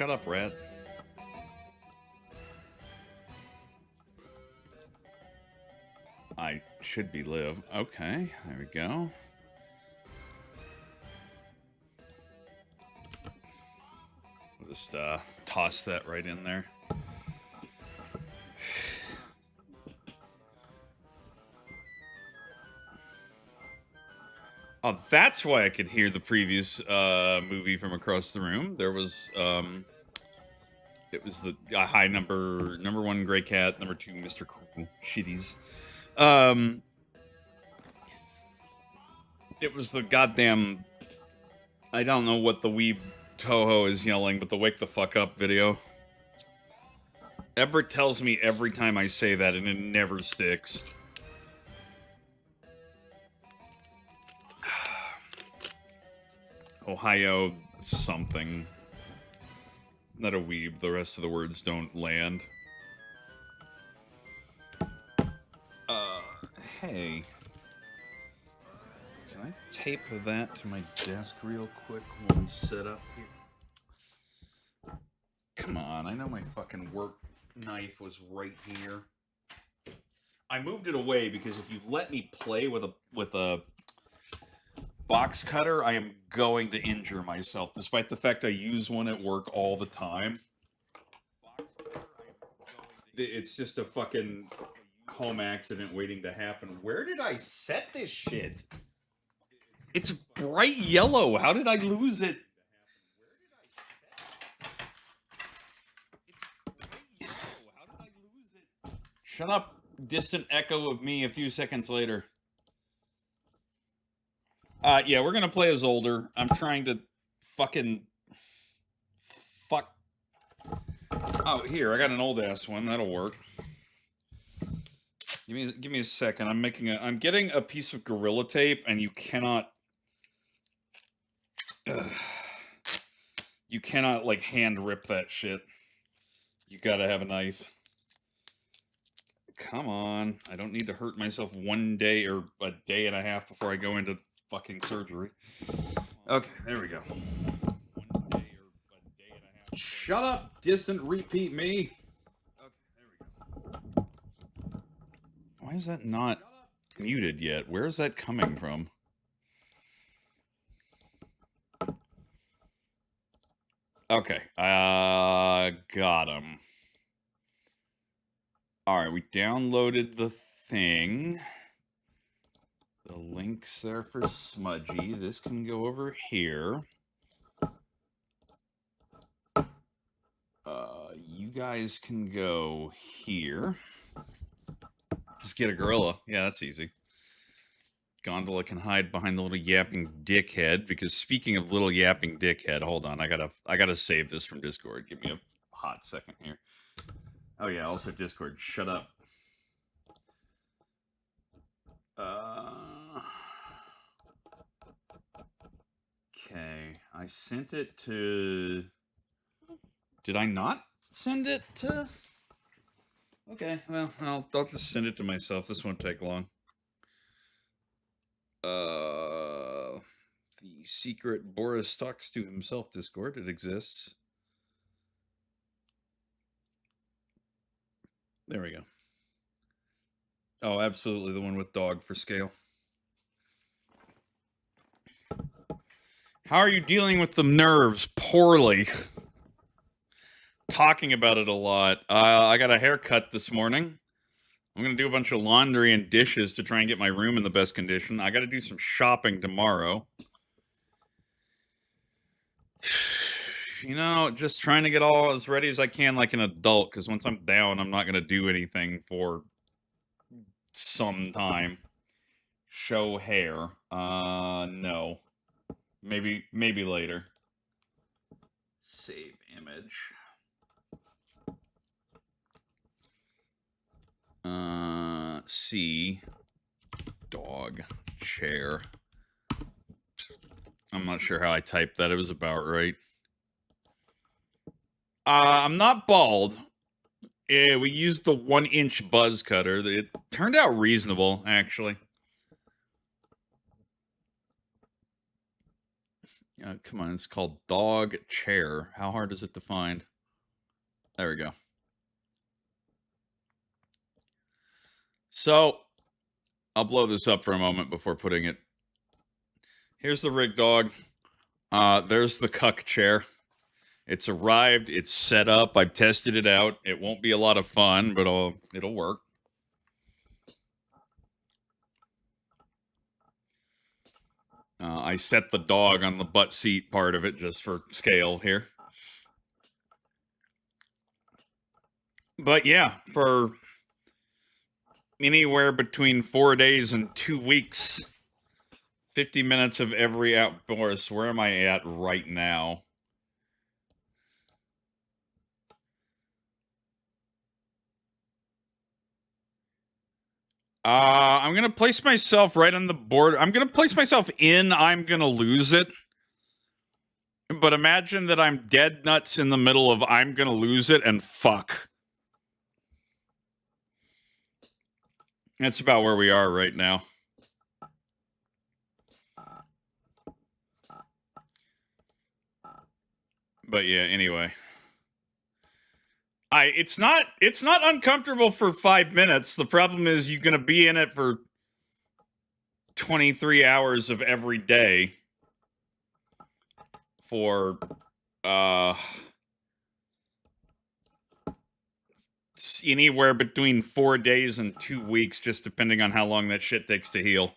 Shut up, rat. I should be live. Okay, there we go. We'll just toss that right in there. Oh, that's why I could hear the previous movie from across the room. There was it was the high number one Gray Cat, number 2 Mr. Cool Shitties. It was the goddamn, I don't know what the weeb Toho is yelling, but the wake the fuck up video. Everett tells me every time I say that, and it never sticks. Ohio something. Not a weeb, the rest of the words don't land. Hey. Can I tape that to my desk real quick while we set up here? Come on, I know my fucking work knife was right here. I moved it away because if you let me play with a box cutter, I am going to injure myself, despite the fact I use one at work all the time. It's just a fucking home accident waiting to happen. Where did I set this shit? It's bright yellow. How did I lose it? Shut up, distant echo of me a few seconds later. Yeah, we're gonna play as older. I'm trying to fucking fuck. Oh, here, I got an old ass one. That'll work. Give me a second. I'm getting a piece of Gorilla Tape, and you cannot like hand rip that shit. You gotta have a knife. Come on. I don't need to hurt myself one day or a day and a half before I go into fucking surgery. Okay, there we go. Shut up, distant repeat me. Okay, there we go. Why is that not muted yet? Where is that coming from? Okay, got him. Alright, we downloaded the thing. The link's there for Smudgey. This can go over here. You guys can go here. Just get a gorilla. Yeah, that's easy. Gondola can hide behind the little yapping dickhead, because speaking of little yapping dickhead, hold on, I gotta save this from Discord. Give me a hot second here. Oh yeah, also Discord, shut up. Okay, I sent it to... Did I not send it to... Okay, well, I'll just send it to myself. This won't take long. The secret Boris talks to himself Discord. It exists. There we go. Oh, absolutely, the one with dog for scale. How are you dealing with the nerves? Poorly. Talking about it a lot. I got a haircut this morning. I'm going to do a bunch of laundry and dishes to try and get my room in the best condition. I got to do some shopping tomorrow. You know, just trying to get all as ready as I can like an adult, because once I'm down, I'm not going to do anything for some time. Show hair. No. Maybe later. Save image. See. Dog. Chair. I'm not sure how I typed that. It was about right. I'm not bald. Yeah, we used the 1-inch buzz cutter. It turned out reasonable, actually. Come on, it's called dog chair. How hard is it to find? There we go. So, I'll blow this up for a moment before putting it. Here's the rig dog. There's the cuck chair. It's arrived. It's set up. I've tested it out. It won't be a lot of fun, but it'll work. I set the dog on the butt seat part of it just for scale here. But yeah, for anywhere between 4 days and 2 weeks, 50 minutes of every outburst. Where am I at right now? I'm gonna place myself right on the board. I'm gonna place myself in I'm gonna lose it. But imagine that I'm dead nuts in the middle of I'm gonna lose it and fuck. That's about where we are right now. But yeah, anyway. It's not uncomfortable for 5 minutes. The problem is you're gonna be in it for 23 hours of every day for anywhere between 4 days and 2 weeks, just depending on how long that shit takes to heal.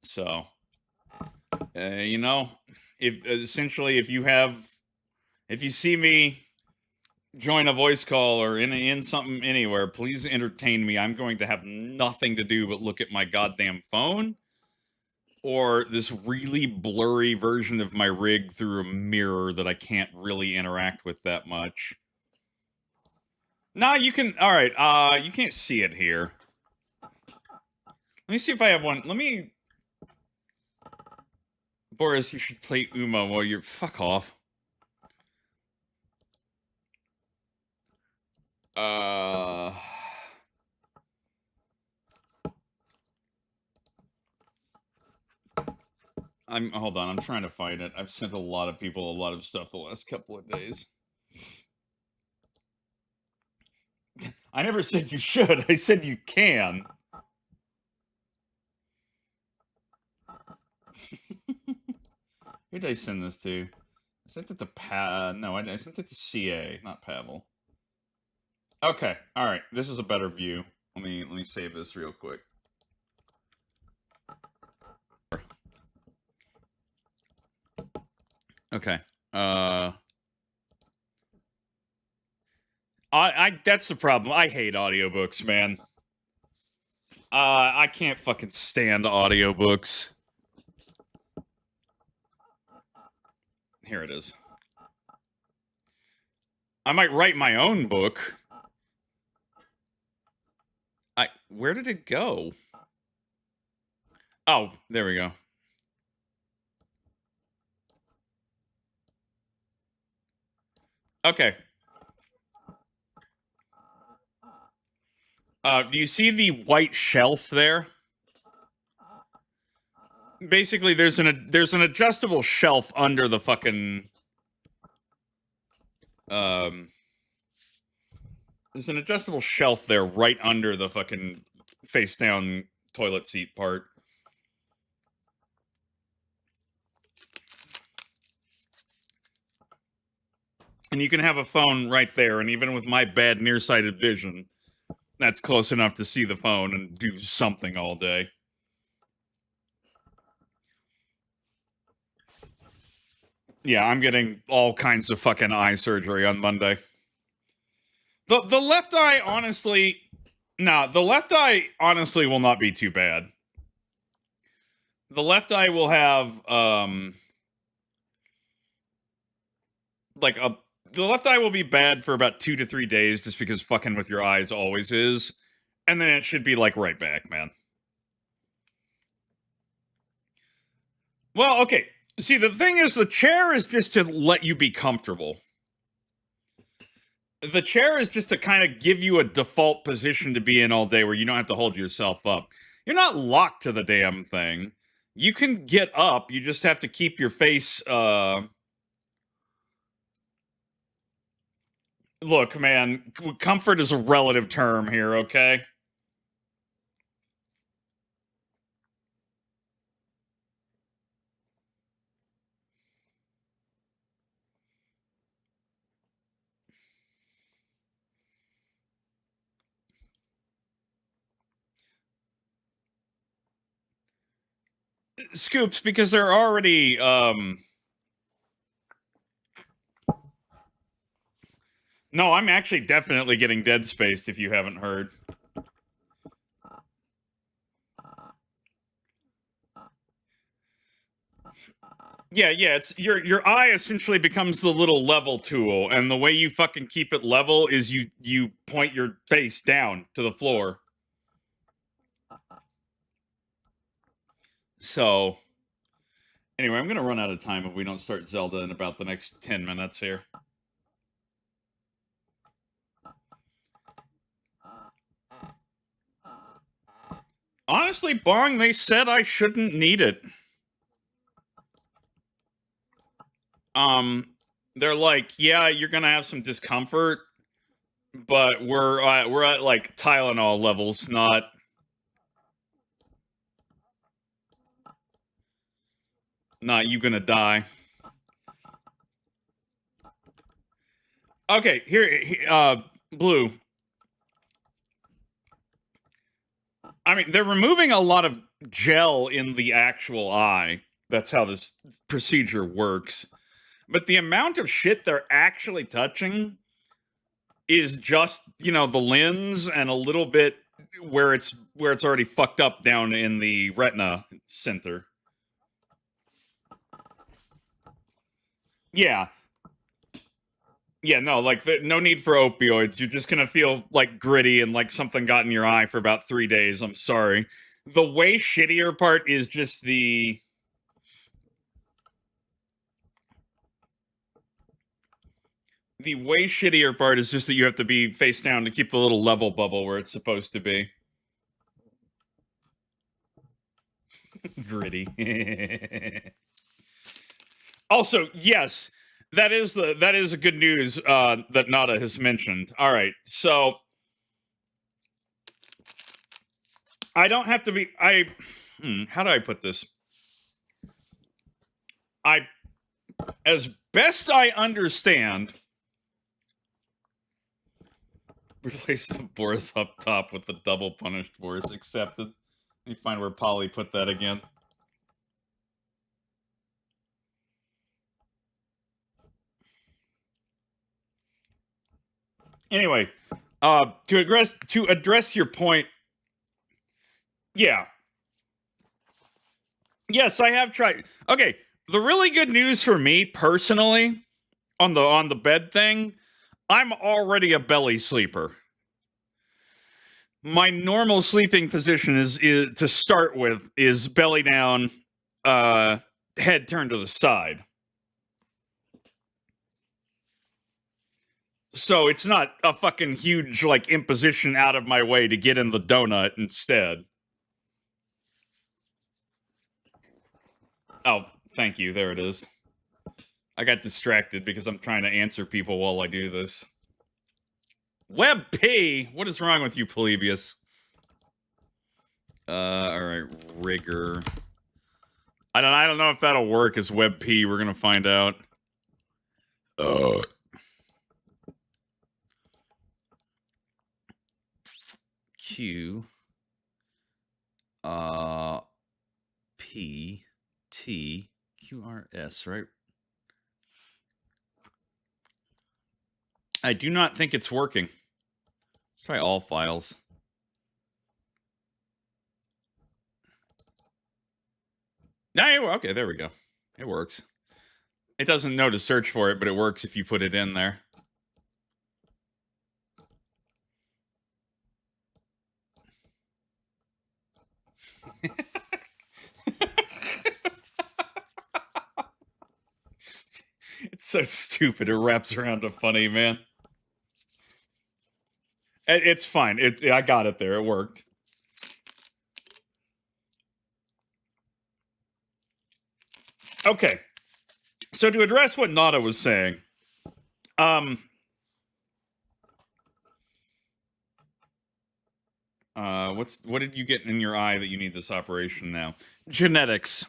So, you know, if you see me join a voice call or in something anywhere, please entertain me. I'm going to have nothing to do but look at my goddamn phone or this really blurry version of my rig through a mirror that I can't really interact with that much. Nah, you can. All right. You can't see it here. Let me see if I have one. Let me. Boris, you should play Uma while you're. Fuck off. Hold on, I'm trying to find it. I've sent a lot of people a lot of stuff the last couple of days. I never said you should. I said you can. Who did I send this to? I sent it to no, I sent it to CA, not Pavel. Okay, all right. This is a better view. Let me save this real quick. Okay. That's the problem. I hate audiobooks, man. I can't fucking stand audiobooks. Here it is. I might write my own book. Where did it go? Oh, there we go. Okay. Do you see the white shelf there? Basically, there's an adjustable shelf under the fucking there's an adjustable shelf there right under the fucking face down toilet seat part. And you can have a phone right there, and even with my bad nearsighted vision, that's close enough to see the phone and do something all day. Yeah, I'm getting all kinds of fucking eye surgery on Monday. The left eye, honestly... Nah, the left eye, honestly, will not be too bad. The left eye will have, the left eye will be bad for about 2 to 3 days, just because fucking with your eyes always is. And then it should be, like, right back, man. Well, okay. See, the thing is, the chair is just to let you be comfortable. The chair is just to kind of give you a default position to be in all day where you don't have to hold yourself up. You're not locked to the damn thing. You can get up, you just have to keep your face, Look, man, comfort is a relative term here, okay? Scoops, because they're already, No, I'm actually definitely getting dead spaced if you haven't heard. Yeah, it's your eye essentially becomes the little level tool, and the way you fucking keep it level is you point your face down to the floor. So anyway, I'm gonna run out of time if we don't start Zelda in about the next 10 minutes here. Honestly, Bong, they said I shouldn't need it. They're like, yeah, you're gonna have some discomfort, but we're at like Tylenol levels, not. Not you gonna die. Okay, here, Blue. I mean, they're removing a lot of gel in the actual eye. That's how this procedure works. But the amount of shit they're actually touching is just, the lens and a little bit where it's already fucked up down in the retina center. Yeah. Yeah, no, like no need for opioids. You're just gonna feel like gritty and like something got in your eye for about 3 days. I'm sorry. The way shittier part is just the way shittier part is just that you have to be face down to keep the little level bubble where it's supposed to be. Gritty. Also, yes, that is a good news that Nada has mentioned. All right, so I don't have to be. How do I put this? As best I understand, replace the Boris up top with the double punished Boris. Accepted. Let me find where Polly put that again. Anyway, to address your point, yeah. Yes, I have tried. Okay, the really good news for me personally on the bed thing, I'm already a belly sleeper. My normal sleeping position is to start with is belly down, head turned to the side. So it's not a fucking huge like imposition out of my way to get in the donut instead. Oh, thank you. There it is. I got distracted because I'm trying to answer people while I do this. WebP? What is wrong with you, Polybius? Alright, rigor. I don't know if that'll work as WebP. We're gonna find out. Q P T Q R S, right? I do not think it's working. Let's try all files. No, okay, there we go. It works. It doesn't know to search for it, but it works if you put it in there. It's so stupid. It wraps around to funny, man. It's fine. I got it there. It worked. Okay. So to address what Nada was saying, what did you get in your eye that you need this operation now? Genetics.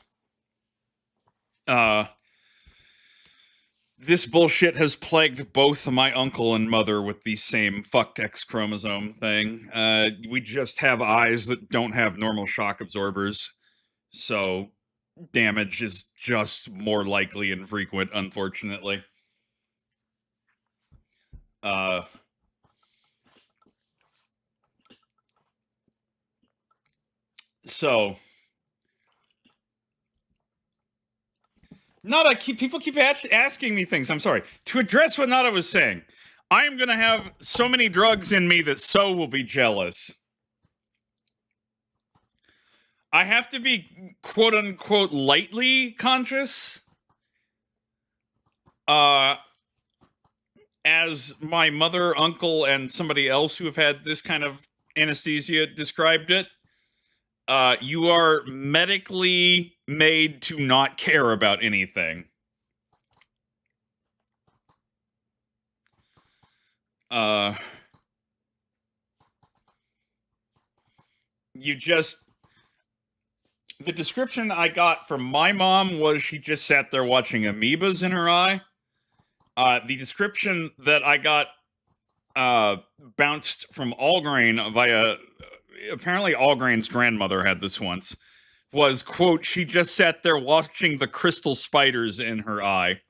This bullshit has plagued both my uncle and mother with the same fucked X chromosome thing. We just have eyes that don't have normal shock absorbers, so damage is just more likely and frequent, unfortunately. So Nada, people keep asking me things. I'm sorry. To address what Nada was saying, I am gonna have so many drugs in me that So will be jealous. I have to be quote unquote lightly conscious. As my mother, uncle, and somebody else who have had this kind of anesthesia described it, you are medically made to not care about anything. You just... The description I got from my mom was she just sat there watching amoebas in her eye. The description that I got bounced from Allgrain via... apparently Allgrain's grandmother had this once, was, quote, she just sat there watching the crystal spiders in her eye.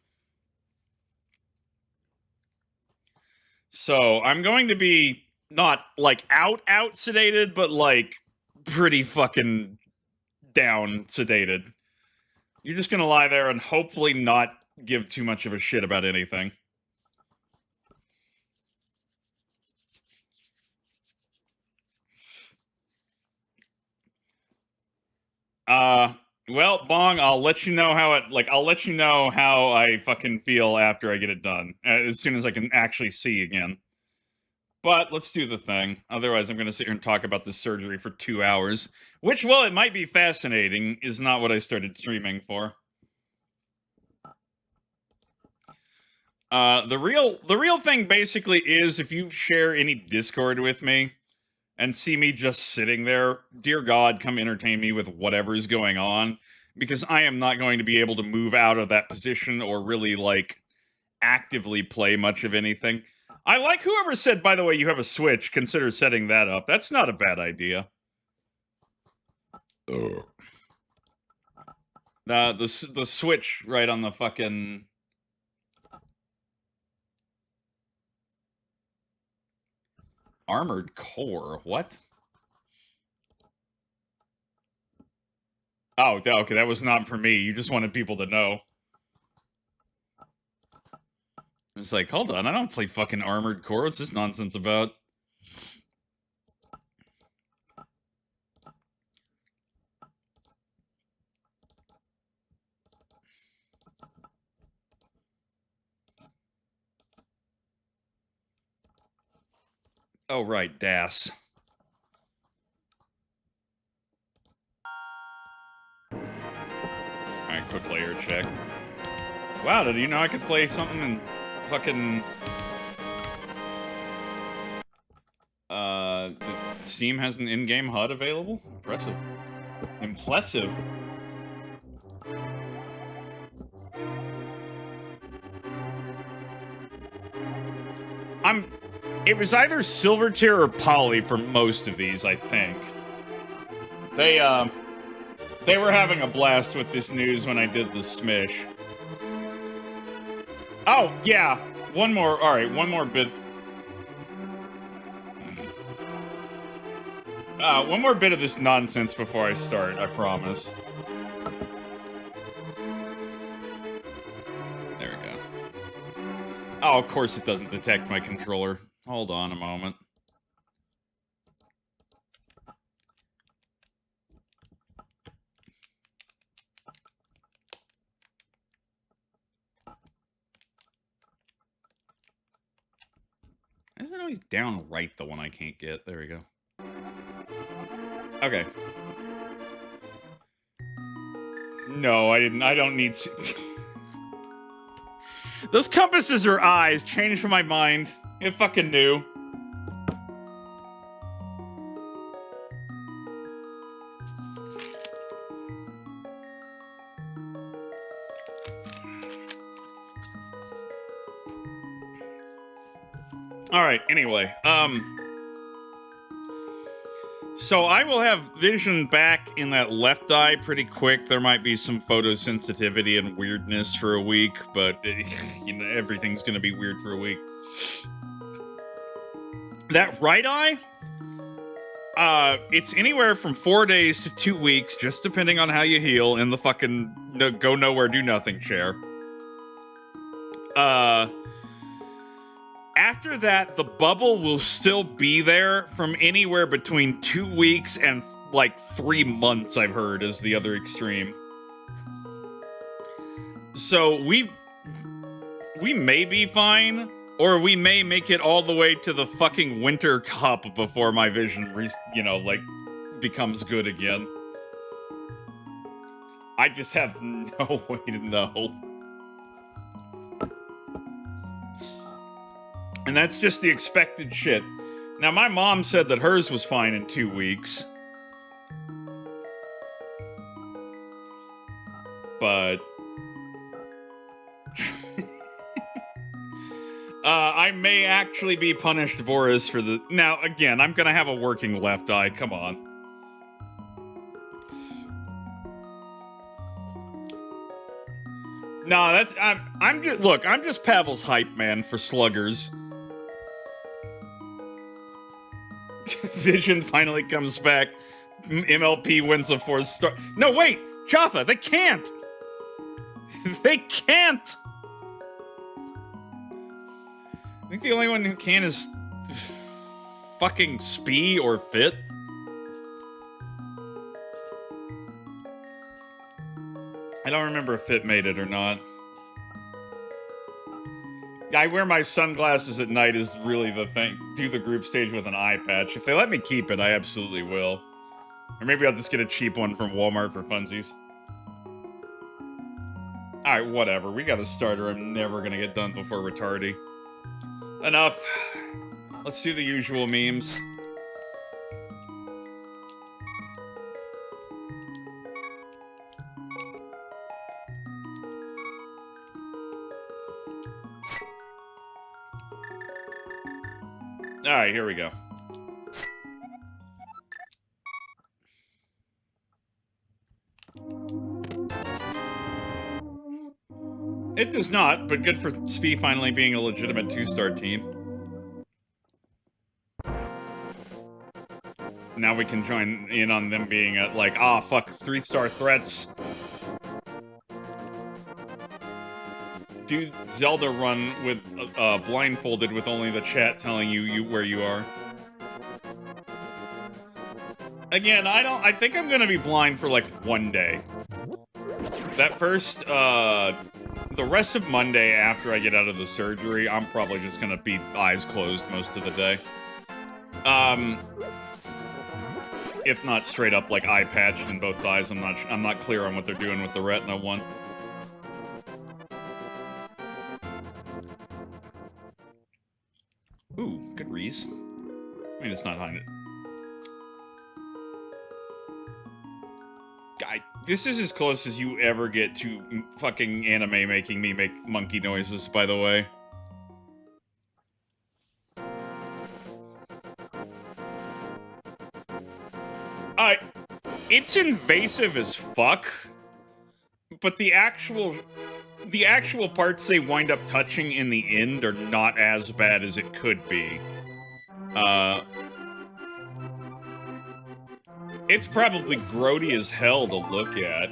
So I'm going to be not, like, out sedated, but, like, pretty fucking down sedated. You're just gonna lie there and hopefully not give too much of a shit about anything. Well, Bong, I'll let you know how I'll let you know how I fucking feel after I get it done. As soon as I can actually see again. But let's do the thing. Otherwise, I'm gonna sit here and talk about this surgery for 2 hours. Which, while it might be fascinating, is not what I started streaming for. The real thing basically is if you share any Discord with me and see me just sitting there, dear God, come entertain me with whatever's going on, because I am not going to be able to move out of that position or really, like, actively play much of anything. I like whoever said, by the way, you have a Switch, consider setting that up. That's not a bad idea. The Switch right on the fucking... Armored Core? What? Oh, okay, that was not for me. You just wanted people to know. It's like, hold on, I don't play fucking Armored Core. What's this nonsense about? Oh, right, DAS. Alright, quick layer check. Wow, did you know I could play something in fucking... Steam has an in-game HUD available? Impressive. Impressive. It was either Silver Tier or Poly for most of these, I think. They were having a blast with this news when I did the Smish. Oh, yeah. One more bit. One more bit of this nonsense before I start, I promise. There we go. Oh, of course it doesn't detect my controller. Hold on a moment. always down right the one I can't get. There we go. Okay. No, I didn't. I don't need... Those compasses are eyes. Changed my mind. You fucking knew. Alright, anyway. So I will have vision back in that left eye pretty quick. There might be some photosensitivity and weirdness for a week, but you know, everything's gonna be weird for a week. That right eye, it's anywhere from 4 days to 2 weeks, just depending on how you heal in the fucking go nowhere, do nothing chair. After that, the bubble will still be there from anywhere between 2 weeks and, like, 3 months, I've heard, is the other extreme. So, we may be fine, or we may make it all the way to the fucking winter cup before my vision, becomes good again. I just have no way to know. And that's just the expected shit. Now, my mom said that hers was fine in 2 weeks. But... I may actually be punished, Boris, for the... Now, again, I'm gonna have a working left eye, come on. No, that's... I'm just... Look, I'm just Pavel's hype man for sluggers. Vision finally comes back. MLP wins a 4th star. No, wait! Jaffa, they can't! They can't! I think the only one who can is fucking Spee or Fit. I don't remember if Fit made it or not. I wear my sunglasses at night is really the thing. Do the group stage with an eye patch. If they let me keep it, I absolutely will. Or maybe I'll just get a cheap one from Walmart for funsies. Alright, whatever. We got a starter I'm never gonna get done before retardy. Enough. Let's do the usual memes. Alright, here we go. It does not, but good for Spee finally being a legitimate 2-star team. Now we can join in on them being like, ah, fuck, 3-star threats. Do Zelda run with blindfolded with only the chat telling you where you are. Again, I think I'm gonna be blind for like 1 day. That first, the rest of Monday after I get out of the surgery, I'm probably just gonna be eyes closed most of the day. If not straight up like eye patched in both eyes, I'm not clear on what they're doing with the retina one. Ooh, good Reese. I mean, it's not hiding it. This is as close as you ever get to fucking anime making me make monkey noises, by the way. It's invasive as fuck, but the actual parts they wind up touching in the end are not as bad as it could be. It's probably grody as hell to look at.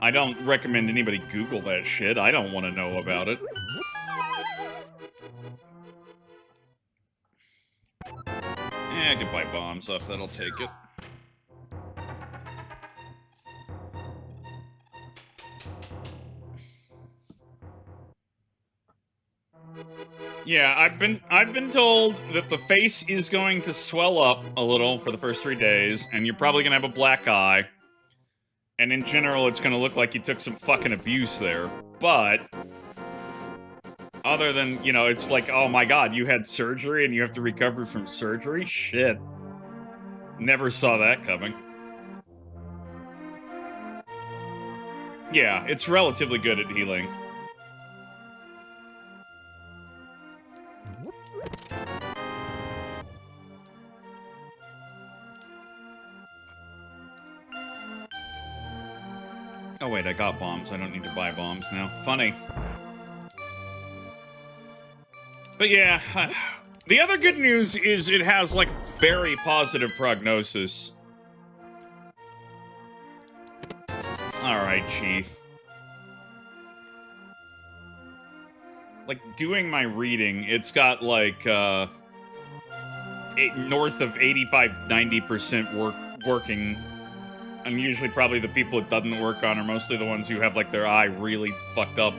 I don't recommend anybody Google that shit. I don't want to know about it. I can buy bombs off, that'll take it. Yeah, I've been told that the face is going to swell up a little for the first 3 days, and you're probably gonna have a black eye. And in general, it's gonna look like you took some fucking abuse there. But other than, you know, it's like, oh my god, you had surgery and you have to recover from surgery? Shit. Never saw that coming. Yeah, it's relatively good at healing. Oh wait, I got bombs. I don't need to buy bombs now. Funny. But yeah, the other good news is it has, like, very positive prognosis. Alright, Chief. Like, doing my reading, it's got, like, north of 85-90% working. And usually probably the people it doesn't work on are mostly the ones who have, like, their eye really fucked up.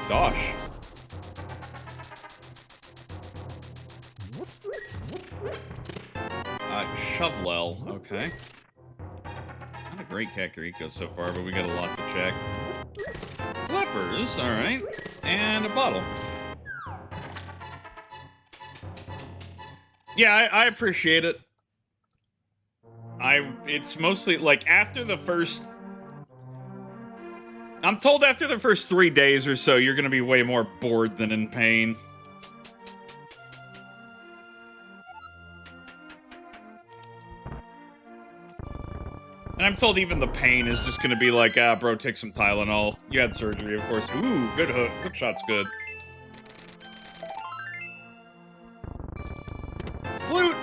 Gosh. Shovelel, okay. Not a great Kakariko so far, but we got a lot to check. Flippers, alright. And a bottle. Yeah, I appreciate it. It's mostly, like, after the first... I'm told after the first 3 days or so, you're gonna be way more bored than in pain. And I'm told even the pain is just gonna be like, ah, bro, take some Tylenol. You had surgery, of course. Ooh, good hook. Hook shot's good. Flute!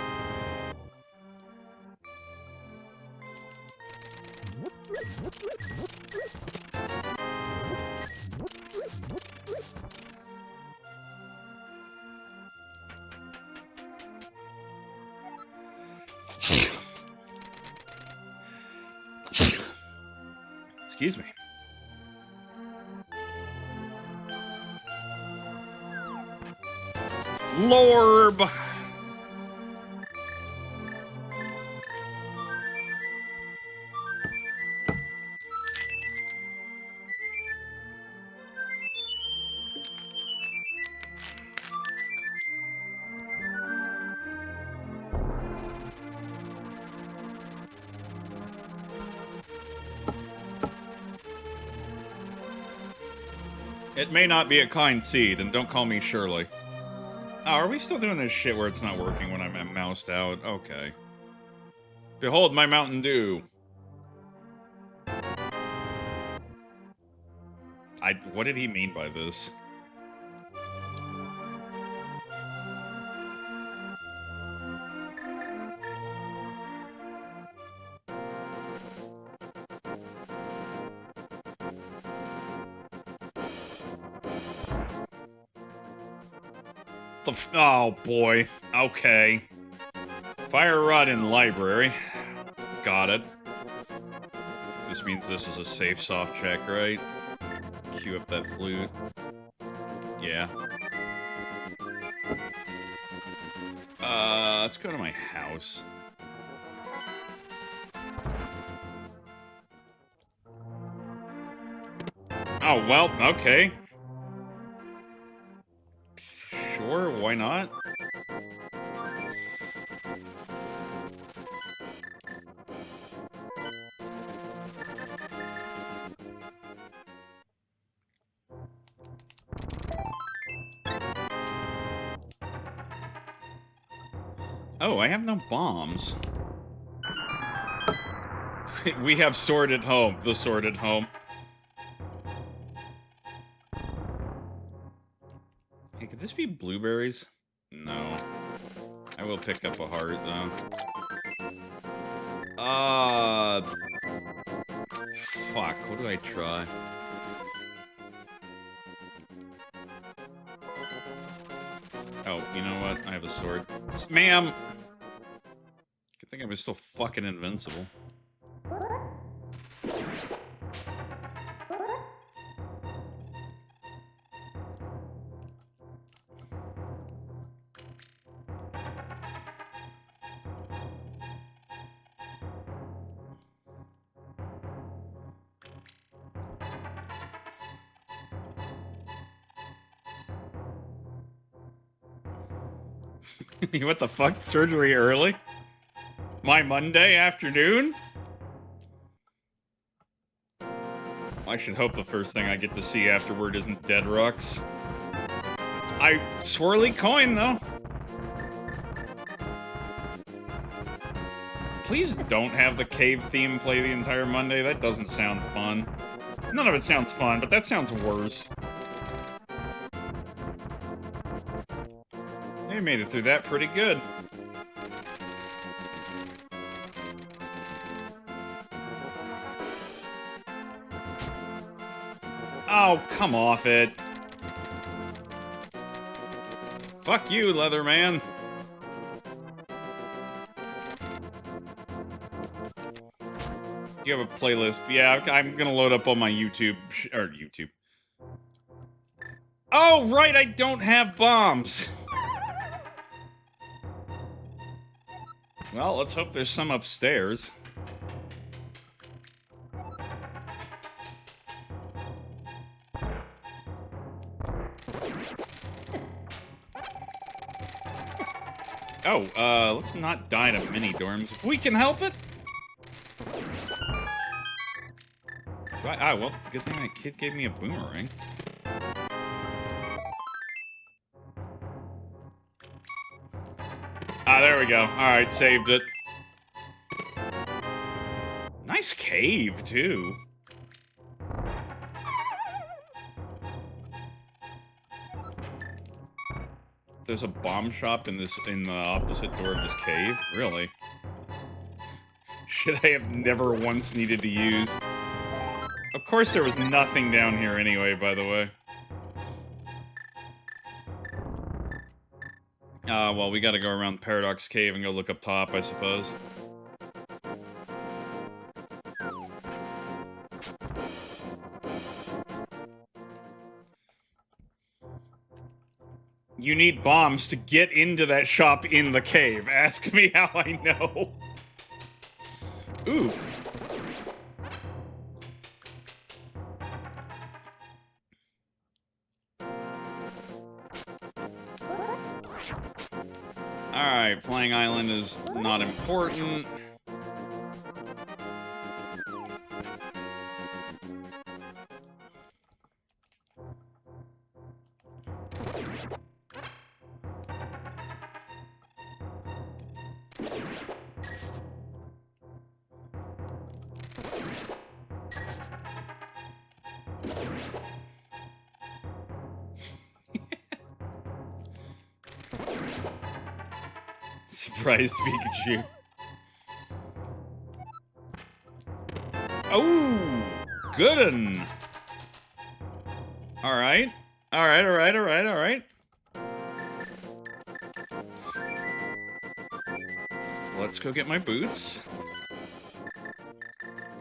Excuse me. Lorb! It may not be a kind seed, and don't call me Shirley. Oh, are we still doing this shit where it's not working when I'm moused out? Okay. Behold my Mountain Dew. What did he mean by this? Oh, boy. Okay. Fire rod in library. Got it. This means this is a safe soft check, right? Cue up that flute. Yeah. Let's go to my house. Oh, well, okay. Sure, why not? Oh, I have no bombs. We have sword at home. The sword at home. Hey, could this be blueberries? No. I will pick up a heart, though. Fuck, what do I try? Oh, you know what? I have a sword. Ma'am! Good thing I was still fucking invincible. What the fuck? Surgery early? My Monday afternoon? I should hope the first thing I get to see afterward isn't Dead Rocks. Swirly coin, though. Please don't have the cave theme play the entire Monday. That doesn't sound fun. None of it sounds fun, but that sounds worse. They made it through that pretty good. Oh, come off it. Fuck you, Leatherman. You have a playlist. Yeah, I'm gonna load up on my YouTube. Oh, right, I don't have bombs. Well, let's hope there's some upstairs. Oh, let's not die to mini dorms if we can help it. Well, good thing that kid gave me a boomerang. There we go. Alright, saved it. Nice cave, too. There's a bomb shop in the opposite door of this cave? Really? Shit I have never once needed to use. Of course there was nothing down here anyway, by the way. Well, we gotta go around Paradox Cave and go look up top, I suppose. You need bombs to get into that shop in the cave. Ask me how I know. Ooh. Alright, Flying Island is not important. Surprised Pikachu. Oh, good un. Alright. Alright. Let's go get my boots.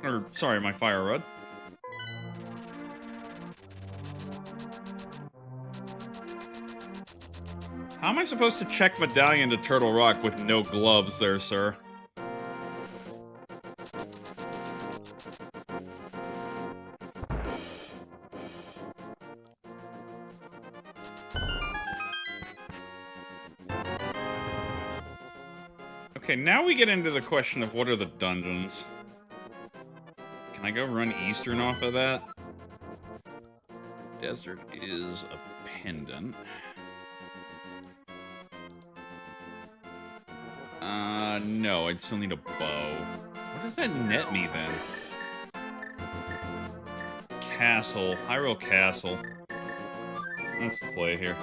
Or, sorry, my fire rod. How am I supposed to check Medallion to Turtle Rock with no gloves there, sir? Okay, now we get into the question of what are the dungeons. Can I go run Eastern off of that? Desert is a pendant. No, I'd still need a bow. What does that net me, then? Castle. Hyrule Castle. That's the play here.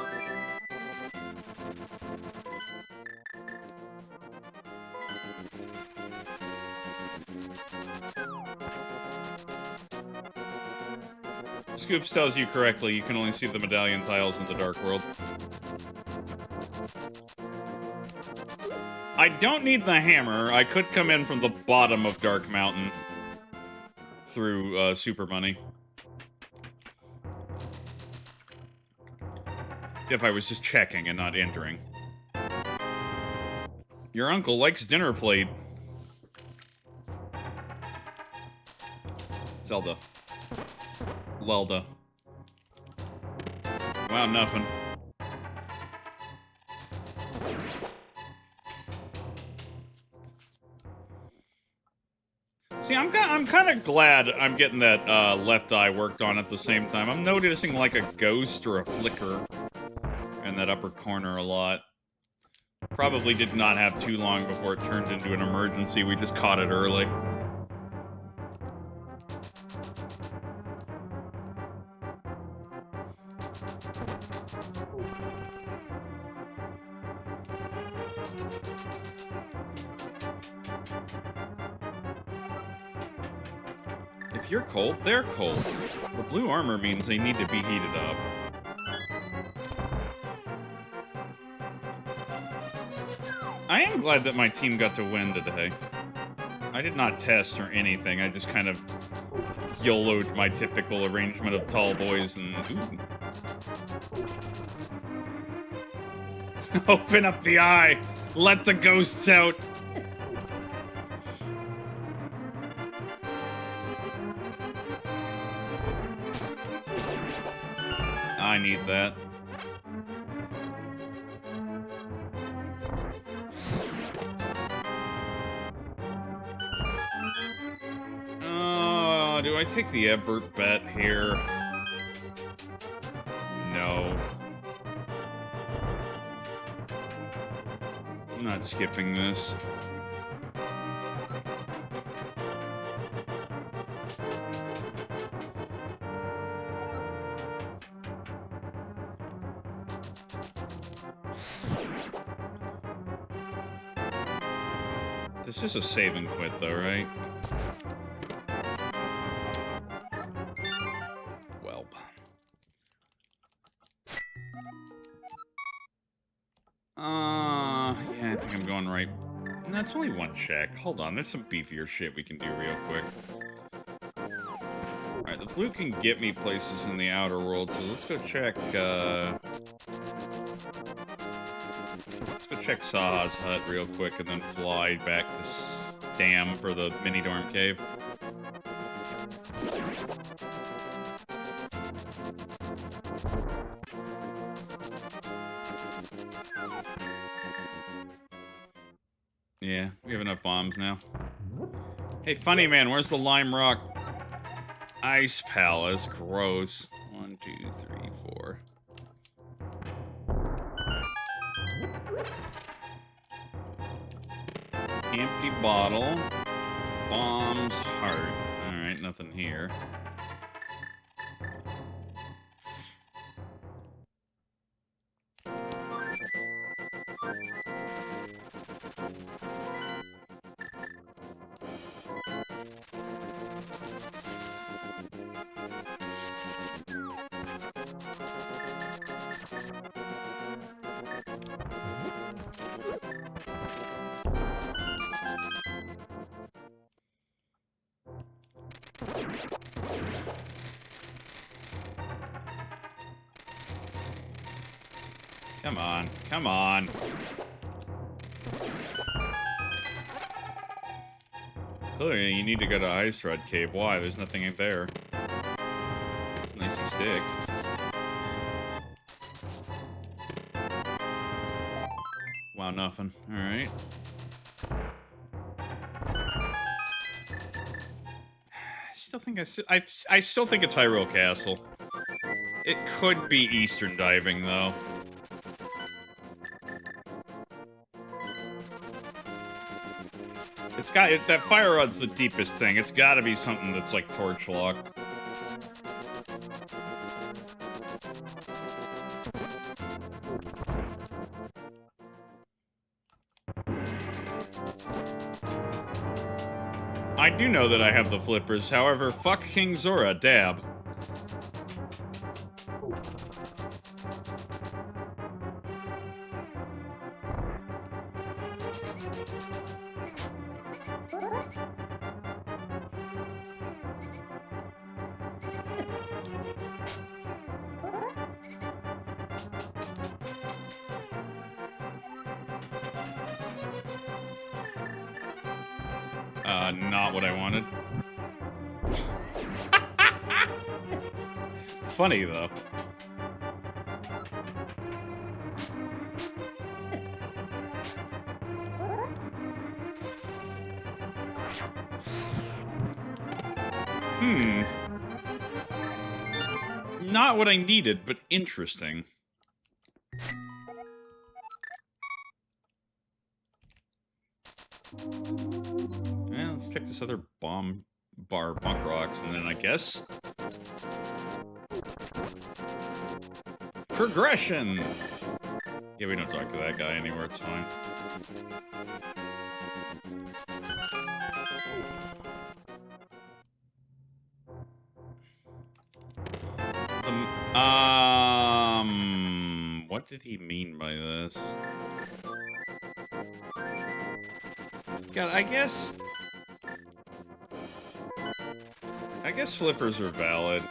Scoops tells you correctly, you can only see the medallion tiles in the Dark World. I don't need the hammer. I could come in from the bottom of Dark Mountain through Super Money. If I was just checking and not entering. Your uncle likes dinner plate. Zelda. Lelda. Wow, nothing. See, I'm kind of glad I'm getting that left eye worked on at the same time. I'm noticing like a ghost or a flicker in that upper corner a lot. Probably did not have too long before it turned into an emergency. We just caught it early. If you're cold, they're cold. The blue armor means they need to be heated up. I am glad that my team got to win today. I did not test or anything. I just kind of YOLO'd my typical arrangement of tall boys and... Open up the eye! Let the ghosts out! I need that. Do I take the Everett bet here? No. I'm not skipping this. This is a save and quit, though, right? Welp. Yeah, I think I'm going right. No, it's only one check. Hold on, there's some beefier shit we can do real quick. Alright, the flute can get me places in the outer world, so let's go check, let's go check Saha's hut real quick and then fly back to Stam for the mini-dorm cave. Yeah, we have enough bombs now. Hey, funny man, where's the Lime Rock Ice Palace? Gross. 1, 2, 3, 4. Empty bottle. Bombs heart. Alright, nothing here. Come on, come on. Clearly, you need to go to Ice Rod Cave. Why? There's nothing in there. Nice stick. Wow, nothing. Alright. I still think it's Hyrule Castle. It could be Eastern Diving, though. It's got that fire rod's the deepest thing. It's got to be something that's like torch lock. I do know that I have the flippers. However, fuck King Zora, dab. Not what I wanted. Funny, though. Not what I needed, but interesting. Yeah, let's check this other bomb bar bunk rocks, and then I guess progression. Yeah, we don't talk to that guy anymore. It's fine. What did he mean by this? God, I guess flippers are valid.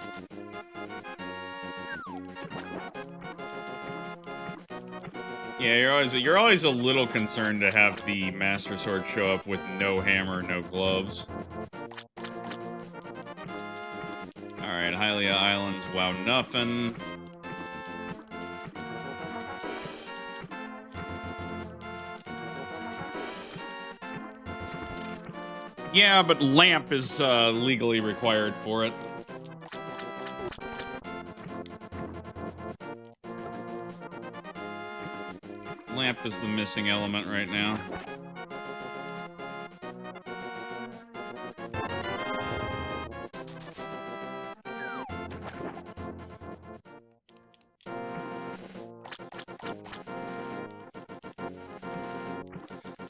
Yeah, you're always a little concerned to have the Master Sword show up with no hammer, no gloves. Alright, Hylia Islands, wow, nothing. Yeah, but lamp is legally required for it. Lamp is the missing element right now.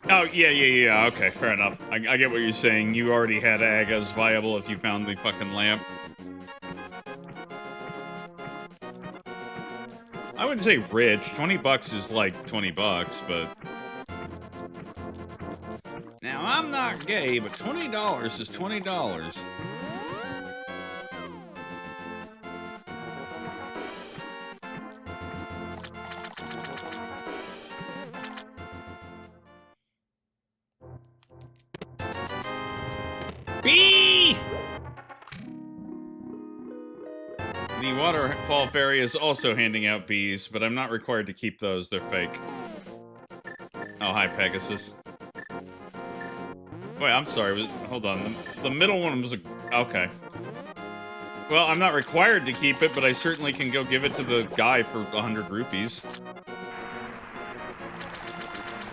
Oh, yeah, okay, fair enough. I get what you're saying. You already had Aga's viable if you found the fucking lamp. I wouldn't say rich. 20 bucks is like 20 bucks, but... Now, I'm not gay, but $20 is $20. Bee! The Waterfall Fairy is also handing out bees, but I'm not required to keep those. They're fake. Oh, hi, Pegasus. Wait, I'm sorry. Hold on. The middle one was a... Okay. Well, I'm not required to keep it, but I certainly can go give it to the guy for 100 rupees.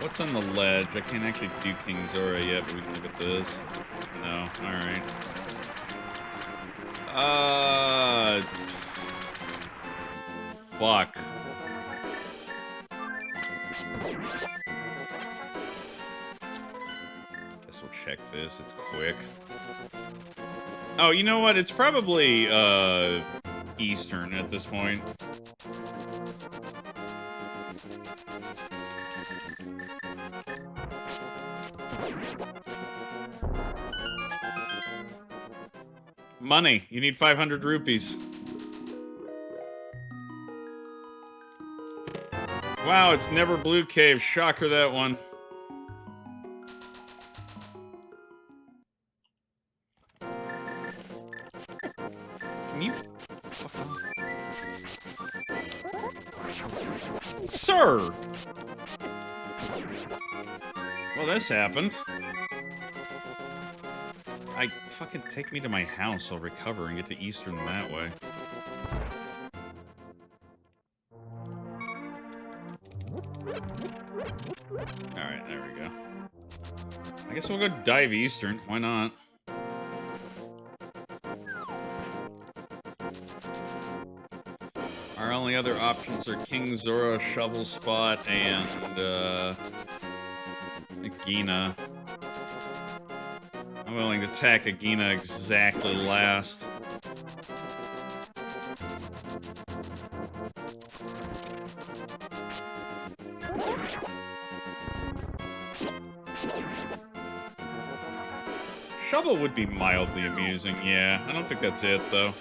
What's on the ledge? I can't actually do King Zora yet, but we can look at this. No. Alright. Fuck. Guess we'll check this. It's quick. Oh, you know what? It's probably, Eastern at this point. Money. You need 500 rupees. Wow, it's Never Blue Cave. Shocker, that one. Can you... Sir! Well, this happened. Fucking take me to my house. I'll recover and get to Eastern that way. Alright, there we go. I guess we'll go dive Eastern. Why not? Our only other options are King Zora, Shovel Spot, and, Agina. I'm willing to attack Agina exactly last. Shovel would be mildly amusing, yeah. I don't think that's it, though.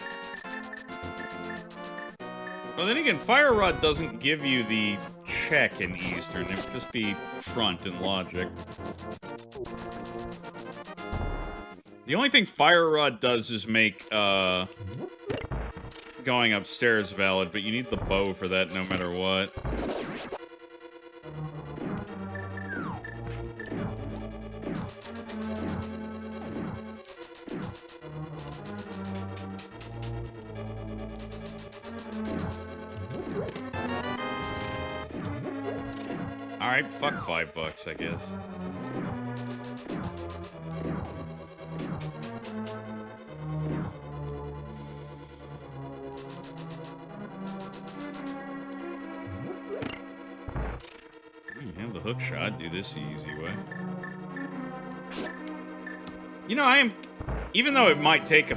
Well, then again, Fire Rod doesn't give you the check in Eastern. It would just be front in logic. The only thing Fire Rod does is make, going upstairs valid, but you need the bow for that no matter what. Alright, fuck $5, I guess. Have the hook shot, do this the easy way. You know, even though it might take a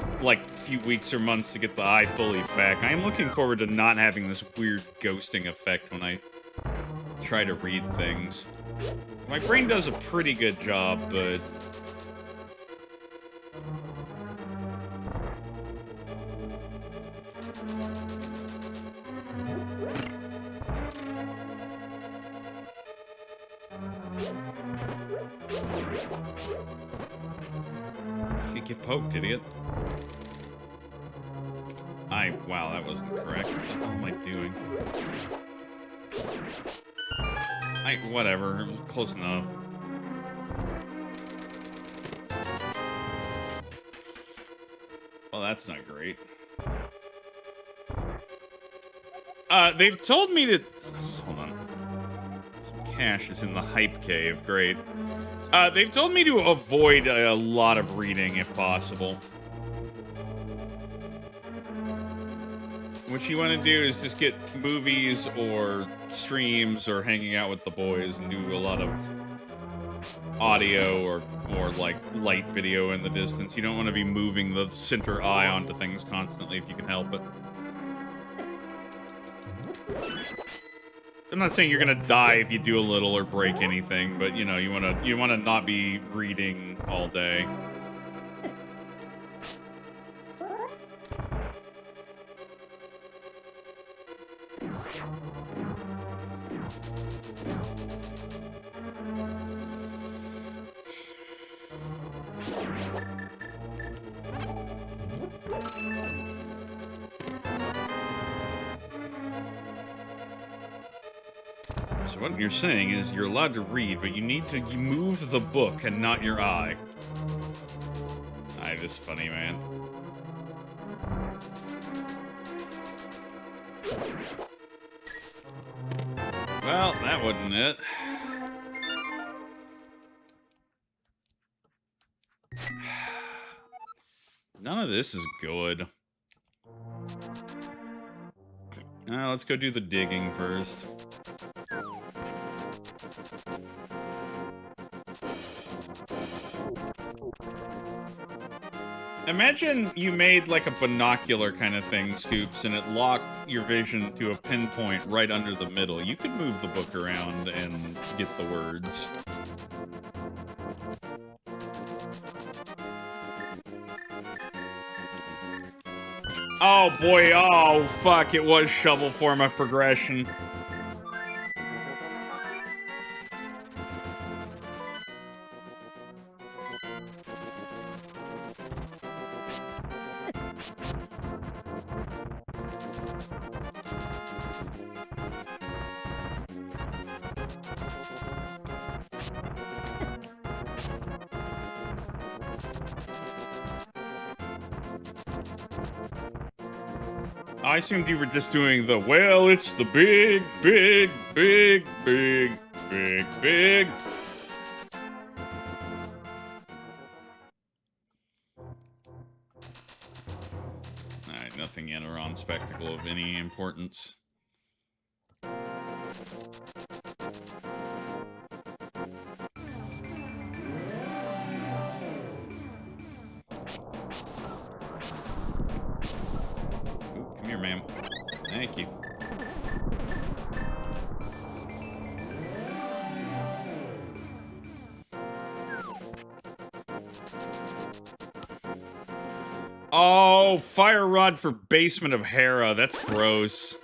few weeks or months to get the eye fully back, I am looking forward to not having this weird ghosting effect when I try to read things. My brain does a pretty good job, but... You get poked, idiot. Wow, that wasn't correct. What the hell am I doing? Whatever. It was close enough. Well, that's not great. They've told me to... Hold on. Some cash is in the hype cave. Great. They've told me to avoid a lot of reading, if possible. What you want to do is just get movies or streams or hanging out with the boys and do a lot of audio or like light video in the distance. You don't want to be moving the center eye onto things constantly if you can help it. I'm not saying you're gonna die if you do a little or break anything, but you know, you wanna not be reading all day. So what you're saying is you're allowed to read, but you need to move the book and not your eye. This is funny, man. Well, that wasn't it. None of this is good. Let's go do the digging first. Imagine you made like a binocular kind of thing, Scoops, and it locked your vision to a pinpoint right under the middle. You could move the book around and get the words. Oh boy, oh fuck, it was shovel form of progression. I assumed you were just doing the, well, it's the big, big, big, big, big, big. Alright, nothing yet around spectacle of any importance. Thank you. Oh, fire rod for basement of Hera. That's gross.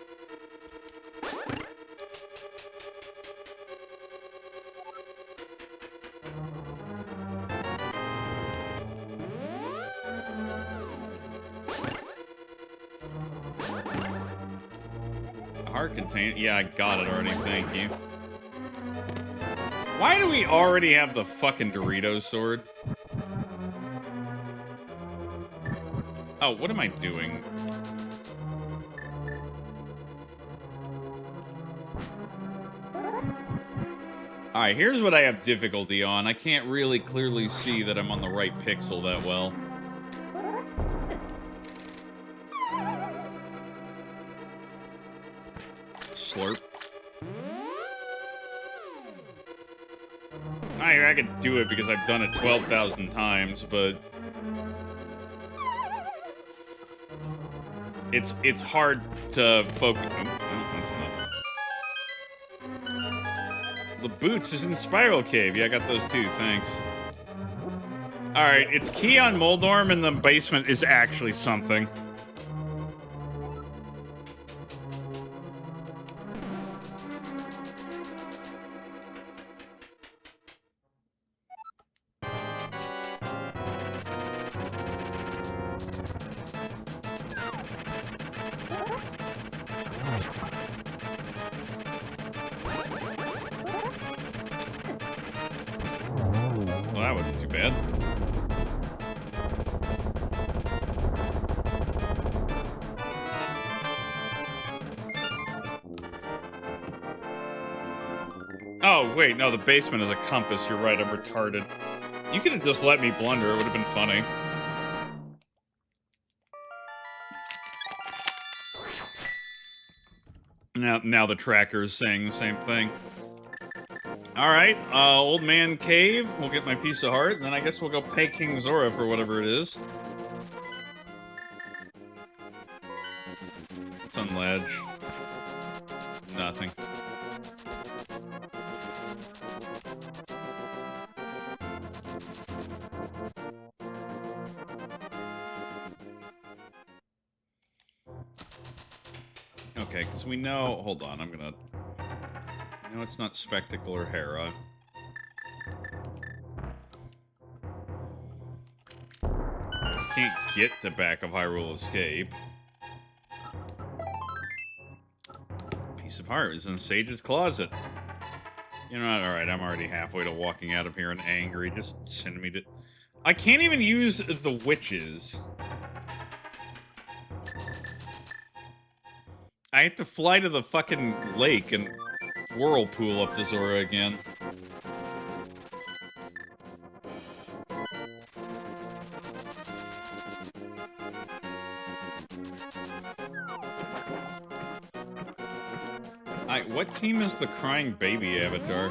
Contain. Yeah, I got it already. Thank you. Why do we already have the fucking Doritos sword? Oh, what am I doing? Alright, here's what I have difficulty on. I can't really clearly see that I'm on the right pixel that well. Slurp. I could do it because I've done it 12,000 times, but... It's hard to focus... Oh, that's nothing. The boots is in Spiral Cave. Yeah, I got those too, thanks. Alright, it's Key on Moldorm and the basement is actually something. Well, that wasn't too bad. Oh, wait, no, the basement is a compass. You're right, I'm retarded. You could have just let me blunder. It would have been funny. Now the tracker is saying the same thing. Alright, Old Man Cave. We'll get my piece of heart, and then I guess we'll go pay King Zora for whatever it is. It's on ledge. Nothing. Okay, because we know... Hold on, I'm gonna... No, it's not Spectacle or Hera. Can't get to back of Hyrule Escape. Piece of heart is in Sage's closet. You know what? Alright, I'm already halfway to walking out of here and angry. Just send me to... I can't even use the witches. I have to fly to the fucking lake and whirlpool up to Zora again. What team is the crying baby avatar?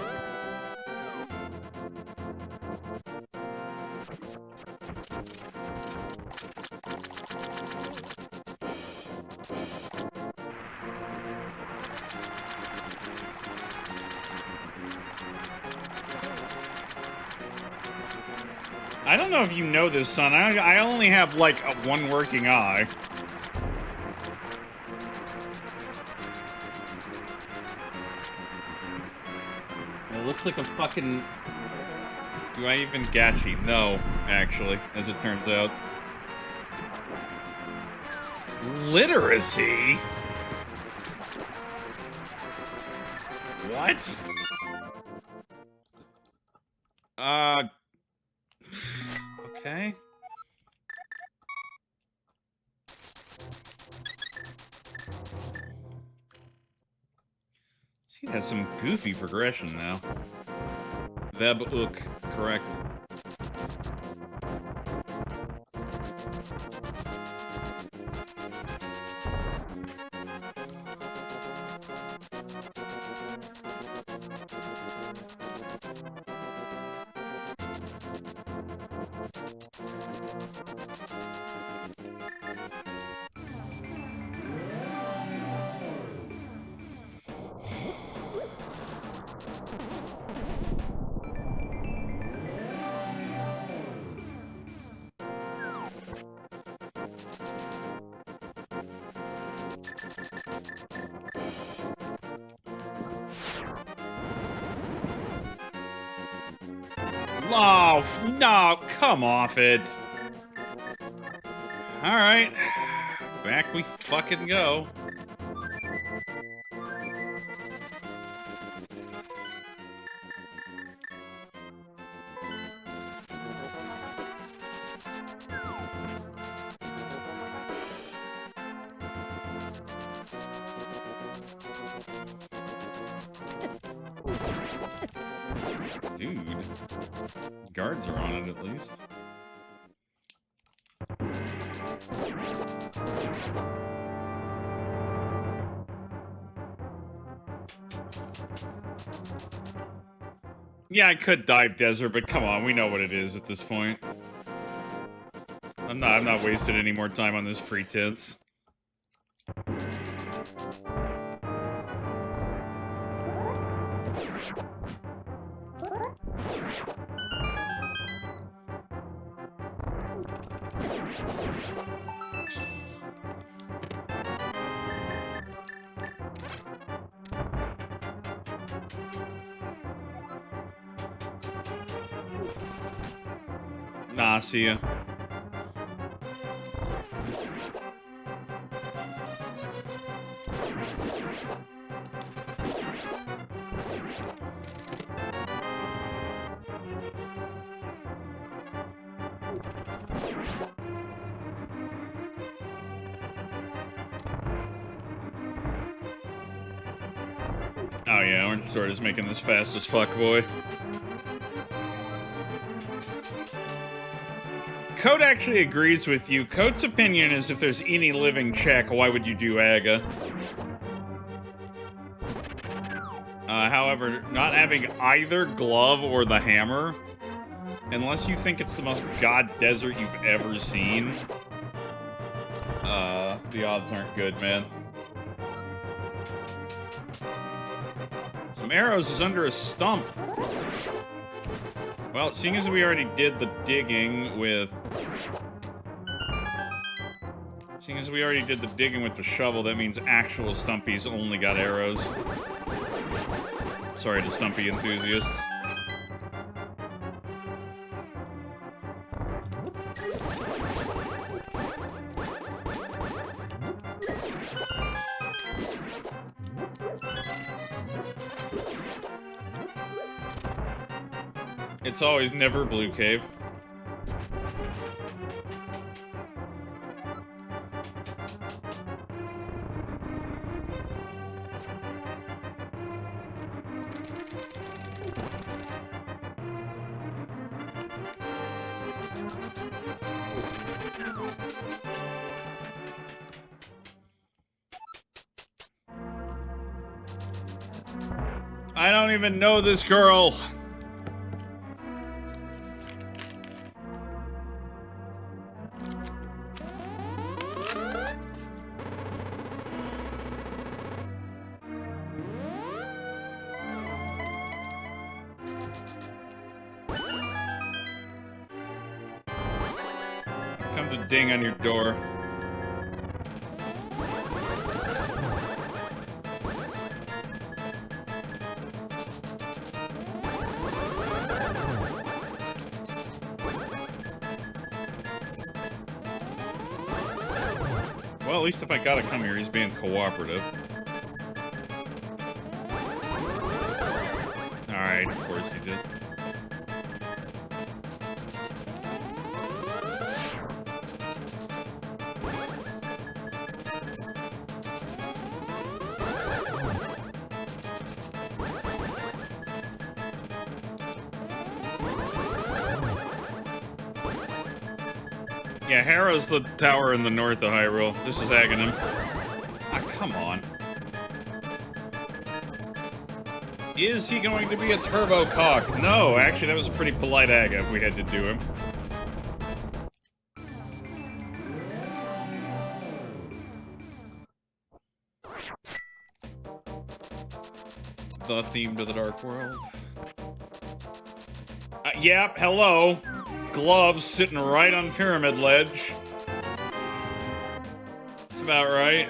I don't know if you know this, son. I only have, like, one working eye. It looks like a fucking... Do I even gachi? No, actually, as it turns out. Literacy? What? Okay. See, it has some goofy progression now. Veb-ook, correct. Oh, no, come off it. Alright. Back we fucking go. Dude. Guards are on it, at least. Yeah, I could dive desert, but come on, we know what it is at this point. I'm not wasting any more time on this pretense. Nah, see ya. Oh yeah, Orange Sword is making this fast as fuck, boy. Code actually agrees with you. Code's opinion is if there's any living check, why would you do AGA? However, not having either glove or the hammer, unless you think it's the most god desert you've ever seen, the odds aren't good, man. Some arrows is under a stump. Well, seeing as we already did the digging with... the shovel, that means actual stumpies only got arrows. Sorry to stumpy enthusiasts. It's always never Blue Cave. I don't even know this girl. Comes a ding on your door. Well, at least if I gotta come here, he's being cooperative. Alright, of course he did. Yeah, Harrow's the tower in the north of Hyrule. This is Aghanim. Ah, come on. Is he going to be a turbo cock? No, actually, that was a pretty polite Aga if we had to do him. The theme to the Dark World. Yep, hello. Gloves sitting right on Pyramid Ledge. That's about right.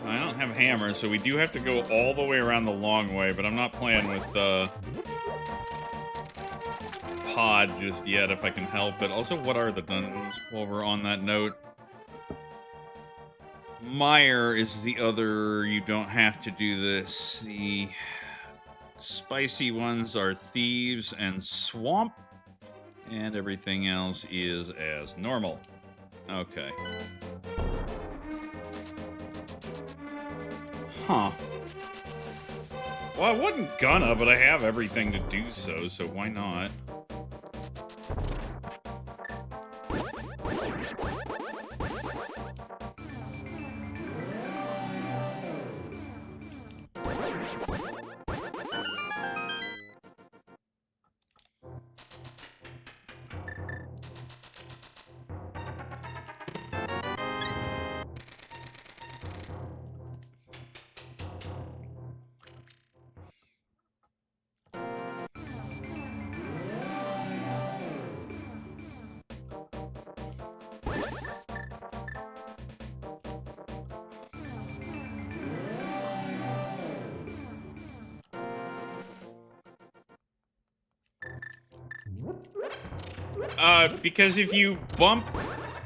I don't have hammers, so we do have to go all the way around the long way, but I'm not playing with pod just yet if I can help it. Also, what are the dungeons while we're on that note? Mire is the other, you don't have to do this. The spicy ones are Thieves and Swamp, and everything else is as normal. Okay. Huh. Well, I wasn't gonna, but I have everything to do so, so why not? Because if you bump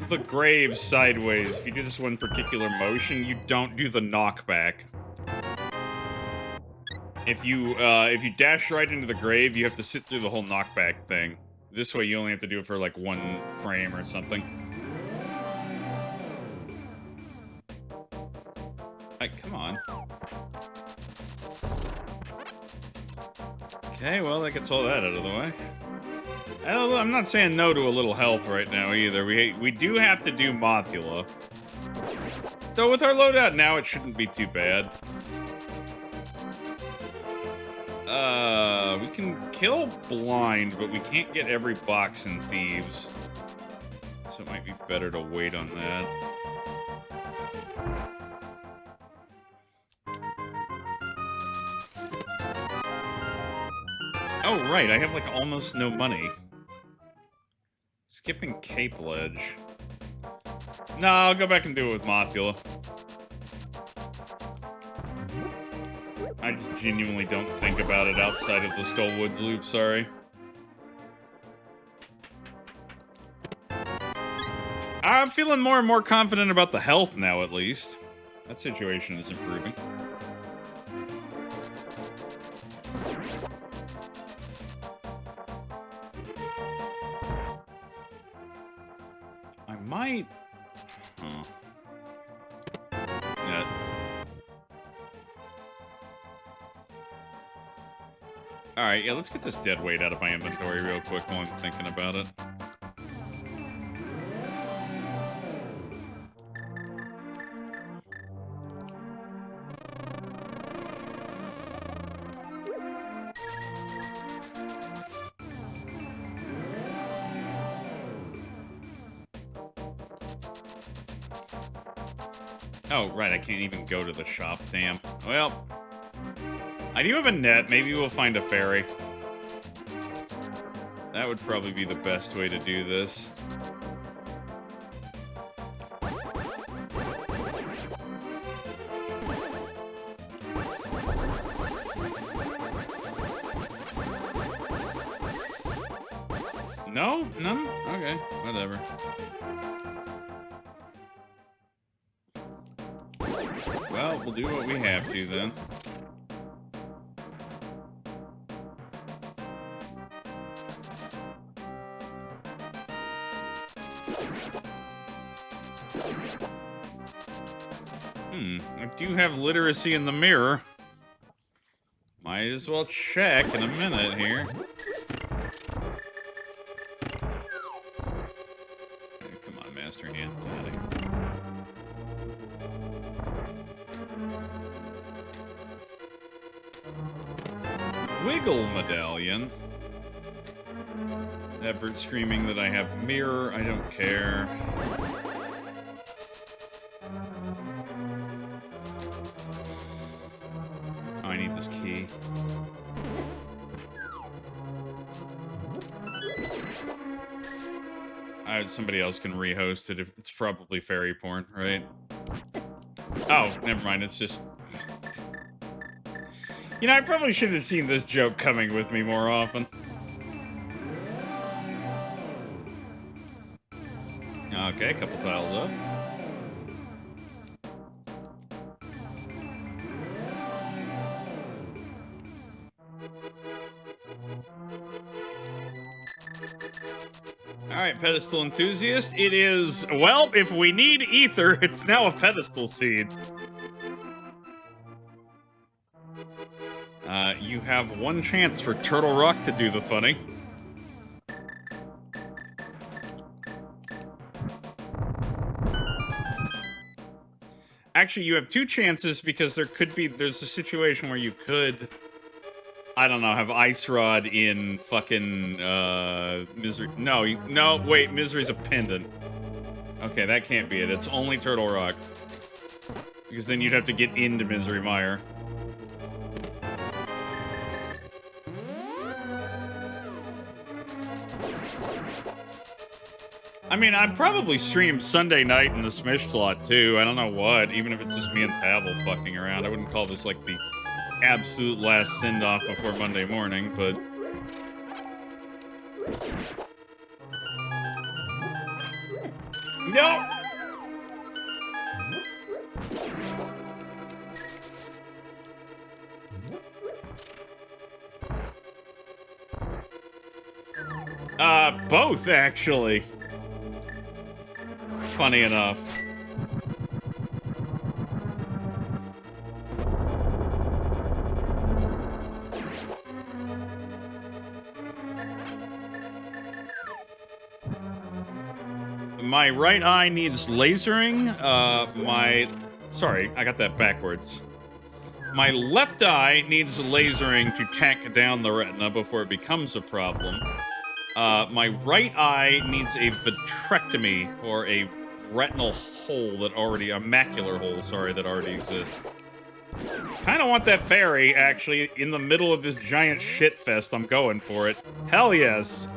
the grave sideways, if you do this one particular motion, you don't do the knockback. If you dash right into the grave, you have to sit through the whole knockback thing. This way, you only have to do it for, like, 1 frame or something. Come on. Okay, well, that gets all that out of the way. I'm not saying no to a little health right now, either. We do have to do Mothula. Though with our loadout now, it shouldn't be too bad. We can kill Blind, but we can't get every box in Thieves. So it might be better to wait on that. Oh, right, I have, like, almost no money. Skipping Cape Ledge. No, I'll go back and do it with Mothula. I just genuinely don't think about it outside of the Skull Woods loop, sorry. I'm feeling more and more confident about the health now, at least. That situation is improving. I might... Huh. Yeah. Alright, yeah, let's get this dead weight out of my inventory real quick while I'm thinking about it. Oh, right, I can't even go to the shop, damn. Well, I do have a net, maybe we'll find a ferry. That would probably be the best way to do this. No? None? Okay, whatever. Well, we'll do what we have to, then. I do have literacy in the mirror. Might as well check in a minute here. Hey, come on, Master Hand. Wiggle medallion. Effort screaming that I have mirror. I don't care. Oh, I need this key. Somebody else can rehost it. It's probably fairy porn, right? Oh, never mind. It's just... You know, I probably should have seen this joke coming with me more often. Okay, a couple tiles up. Alright, pedestal enthusiast. It is, well, if we need ether, it's now a pedestal seed. You have one chance for Turtle Rock to do the funny. Actually, you have two chances because there's a situation where you could, I don't know, have Ice Rod in fucking, Misery. No, wait, Misery's a pendant. Okay, that can't be it. It's only Turtle Rock. Because then you'd have to get into Misery Mire. I mean, I'd probably stream Sunday night in the Smish slot, too. I don't know what. Even if it's just me and Pavel fucking around. I wouldn't call this, like, the absolute last send-off before Monday morning, but... No! Both, actually. Funny enough. My right eye needs lasering. Sorry, I got that backwards. My left eye needs lasering to tack down the retina before it becomes a problem. My right eye needs a vitrectomy for a retinal hole that already, a macular hole, sorry, that already exists. Kind of want that fairy, actually, in the middle of this giant shit fest. I'm going for it. Hell yes.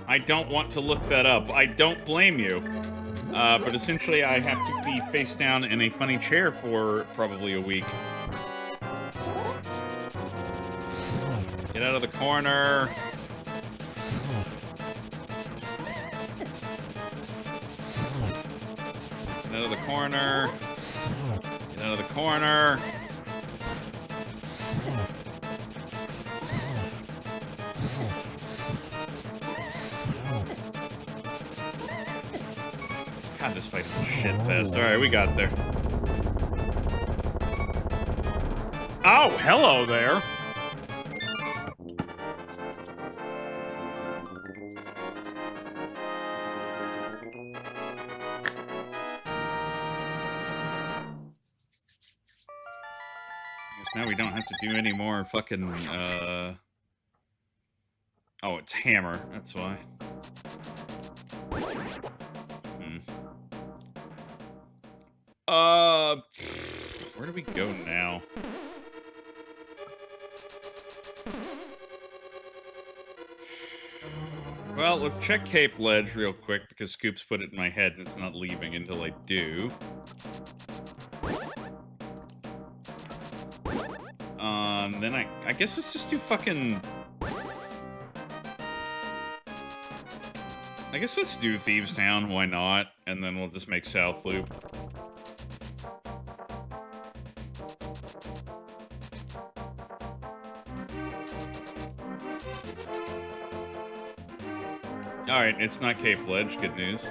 I don't want to look that up. I don't blame you. But essentially I have to be face down in a funny chair for probably a week. Get out of the corner. Get out of the corner. Get out of the corner. God, this fight is a shit fest. Alright, we got there. Oh, hello there. I guess now we don't have to do any more fucking, Oh, it's hammer. That's why. Where do we go now? Well, let's check Cape Ledge real quick because Scoops put it in my head and it's not leaving until I do. Then I guess let's just do fucking... I guess let's do Thieves Town, why not? And then we'll just make South Loop. Alright, it's not Cape Ledge, good news.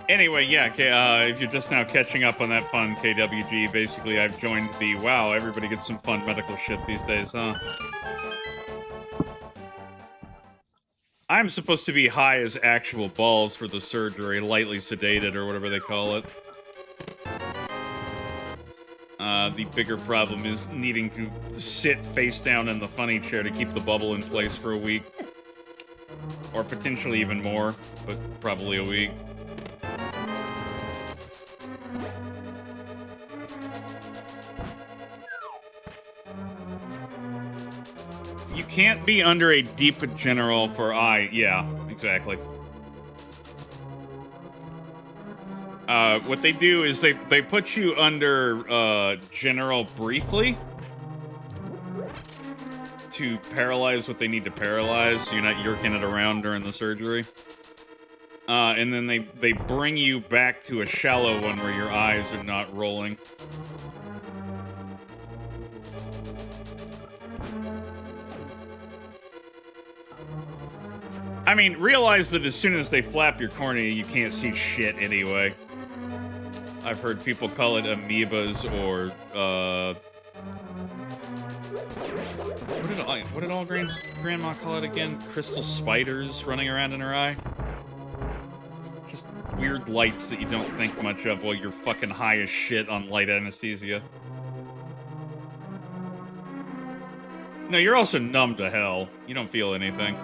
Anyway, yeah, if you're just now catching up on that fun KWG, basically I've joined the, wow, everybody gets some fun medical shit these days, huh? I'm supposed to be high as actual balls for the surgery, lightly sedated or whatever they call it. The bigger problem is needing to sit face down in the funny chair to keep the bubble in place for a week. Or potentially even more, but probably a week. You can't be under a deep general for eye. Yeah, exactly. What they do is they put you under general briefly to paralyze what they need to paralyze, so you're not yerking it around during the surgery. And then they bring you back to a shallow one where your eyes are not rolling. I mean, realize that as soon as they flap your cornea, you can't see shit anyway. I've heard people call it amoebas or, what did all grandma call it again? Crystal spiders running around in her eye? Just weird lights that you don't think much of while you're fucking high as shit on light anesthesia. No, you're also numb to hell. You don't feel anything.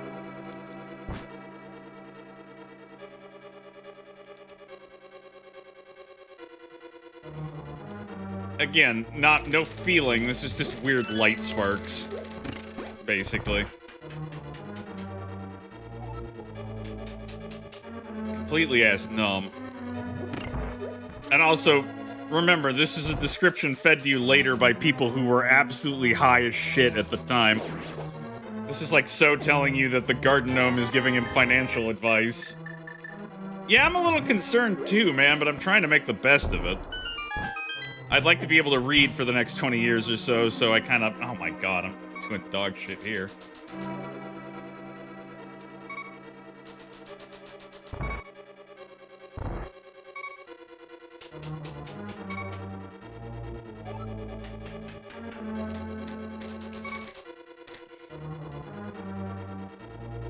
Again, no feeling. This is just weird light sparks, basically. Completely ass numb. And also, remember, this is a description fed to you later by people who were absolutely high as shit at the time. This is like So telling you that the garden gnome is giving him financial advice. Yeah, I'm a little concerned too, man, but I'm trying to make the best of it. I'd like to be able to read for the next 20 years or so, so I kind of... Oh my god, I'm doing dog shit here.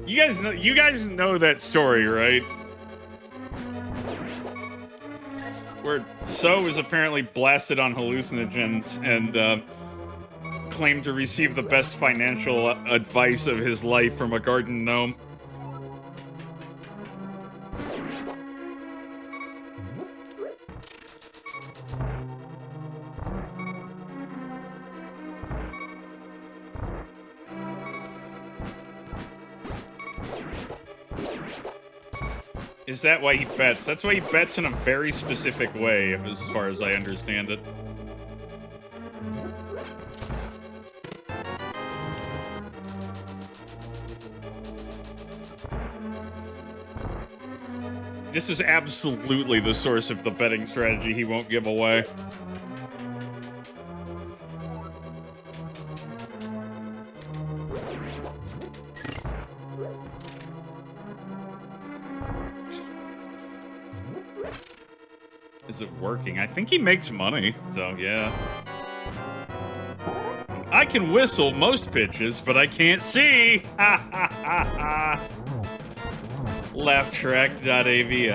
You guys know that story, right? Where So was apparently blasted on hallucinogens and claimed to receive the best financial advice of his life from a garden gnome. Is that why he bets? That's why he bets in a very specific way, as far as I understand it. This is absolutely the source of the betting strategy he won't give away. Is it working? I think he makes money, so yeah. I can whistle most pitches, but I can't see! Ha ha ha ha! Laughtrack.avi.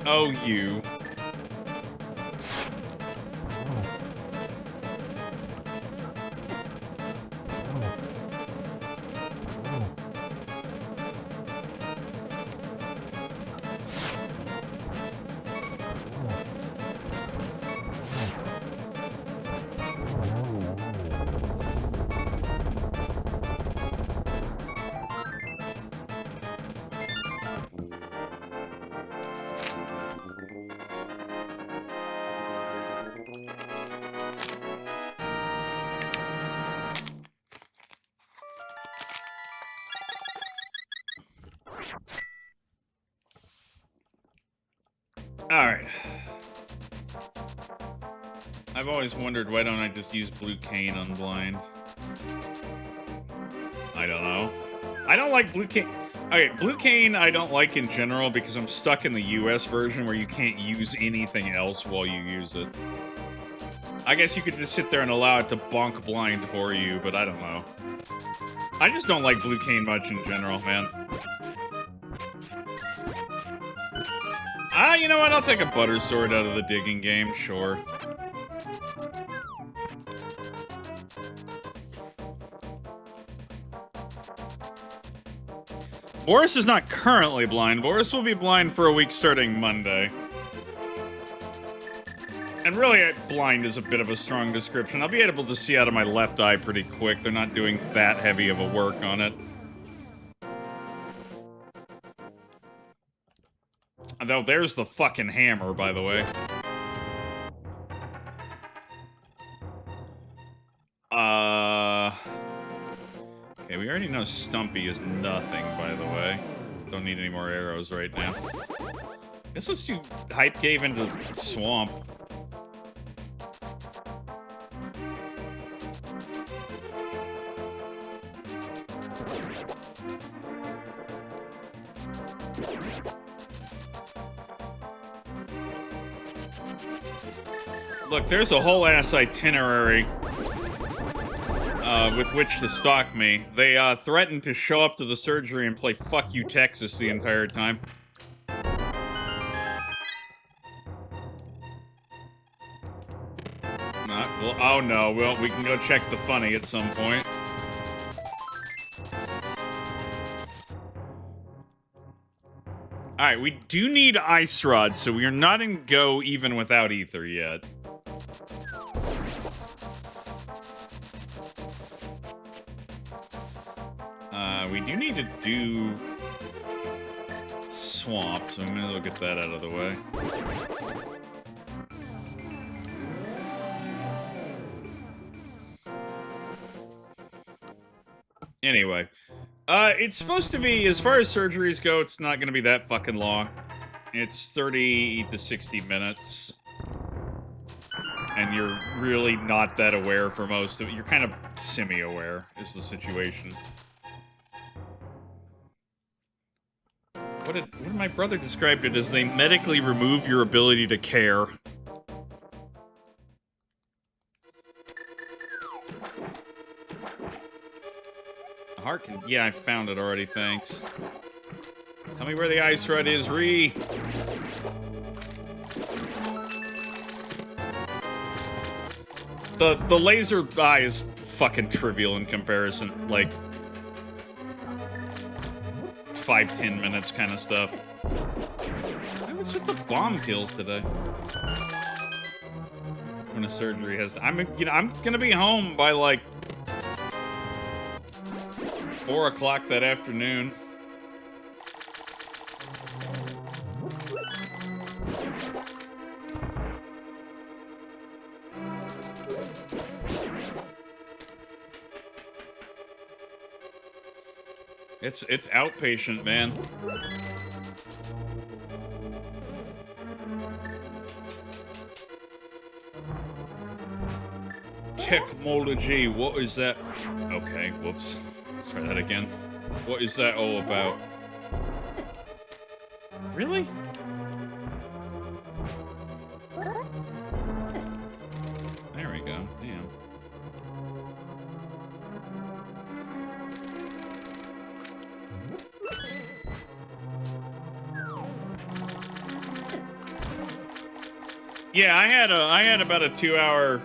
Oh, you. Alright. I've always wondered, why don't I just use blue cane on blind? I don't know. I don't like blue cane. Okay, blue cane I don't like in general because I'm stuck in the US version where you can't use anything else while you use it. I guess you could just sit there and allow it to bonk blind for you, but I don't know. I just don't like blue cane much in general, man. Ah, you know what? I'll take a butter sword out of the digging game, sure. Boris is not currently blind. Boris will be blind for a week starting Monday. And really, blind is a bit of a strong description. I'll be able to see out of my left eye pretty quick. They're not doing that heavy of a work on it. Oh, there's the fucking hammer, by the way. Okay, we already know Stumpy is nothing, by the way. Don't need any more arrows right now. Guess let's do Hype Cave into Swamp. Look, there's a whole ass itinerary with which to stalk me. They threatened to show up to the surgery and play Fuck You Texas the entire time. Well, oh no, well, we can go check the funny at some point. Alright, we do need Ice Rod, so we are not in go even without Ether yet. We do need to do Swamp, so we may as well get that out of the way. Anyway, it's supposed to be, as far as surgeries go, it's not going to be that fucking long. It's 30 to 60 minutes. And you're really not that aware for most of it. You're kind of semi-aware, is the situation. What did my brother described it as? They medically remove your ability to care. Heart can... Yeah, I found it already, thanks. Tell me where the Ice Rod is, Ree! The laser eye is fucking trivial in comparison. Like... 5-10 minutes kind of stuff. What's with the bomb kills today? When a surgery has... I'm gonna be home by, like... 4 o'clock that afternoon. It's outpatient, man. Technology, what is that? Okay, whoops. Let's try that again. What is that all about? Really? There we go. Damn. Yeah, I had about a 2-hour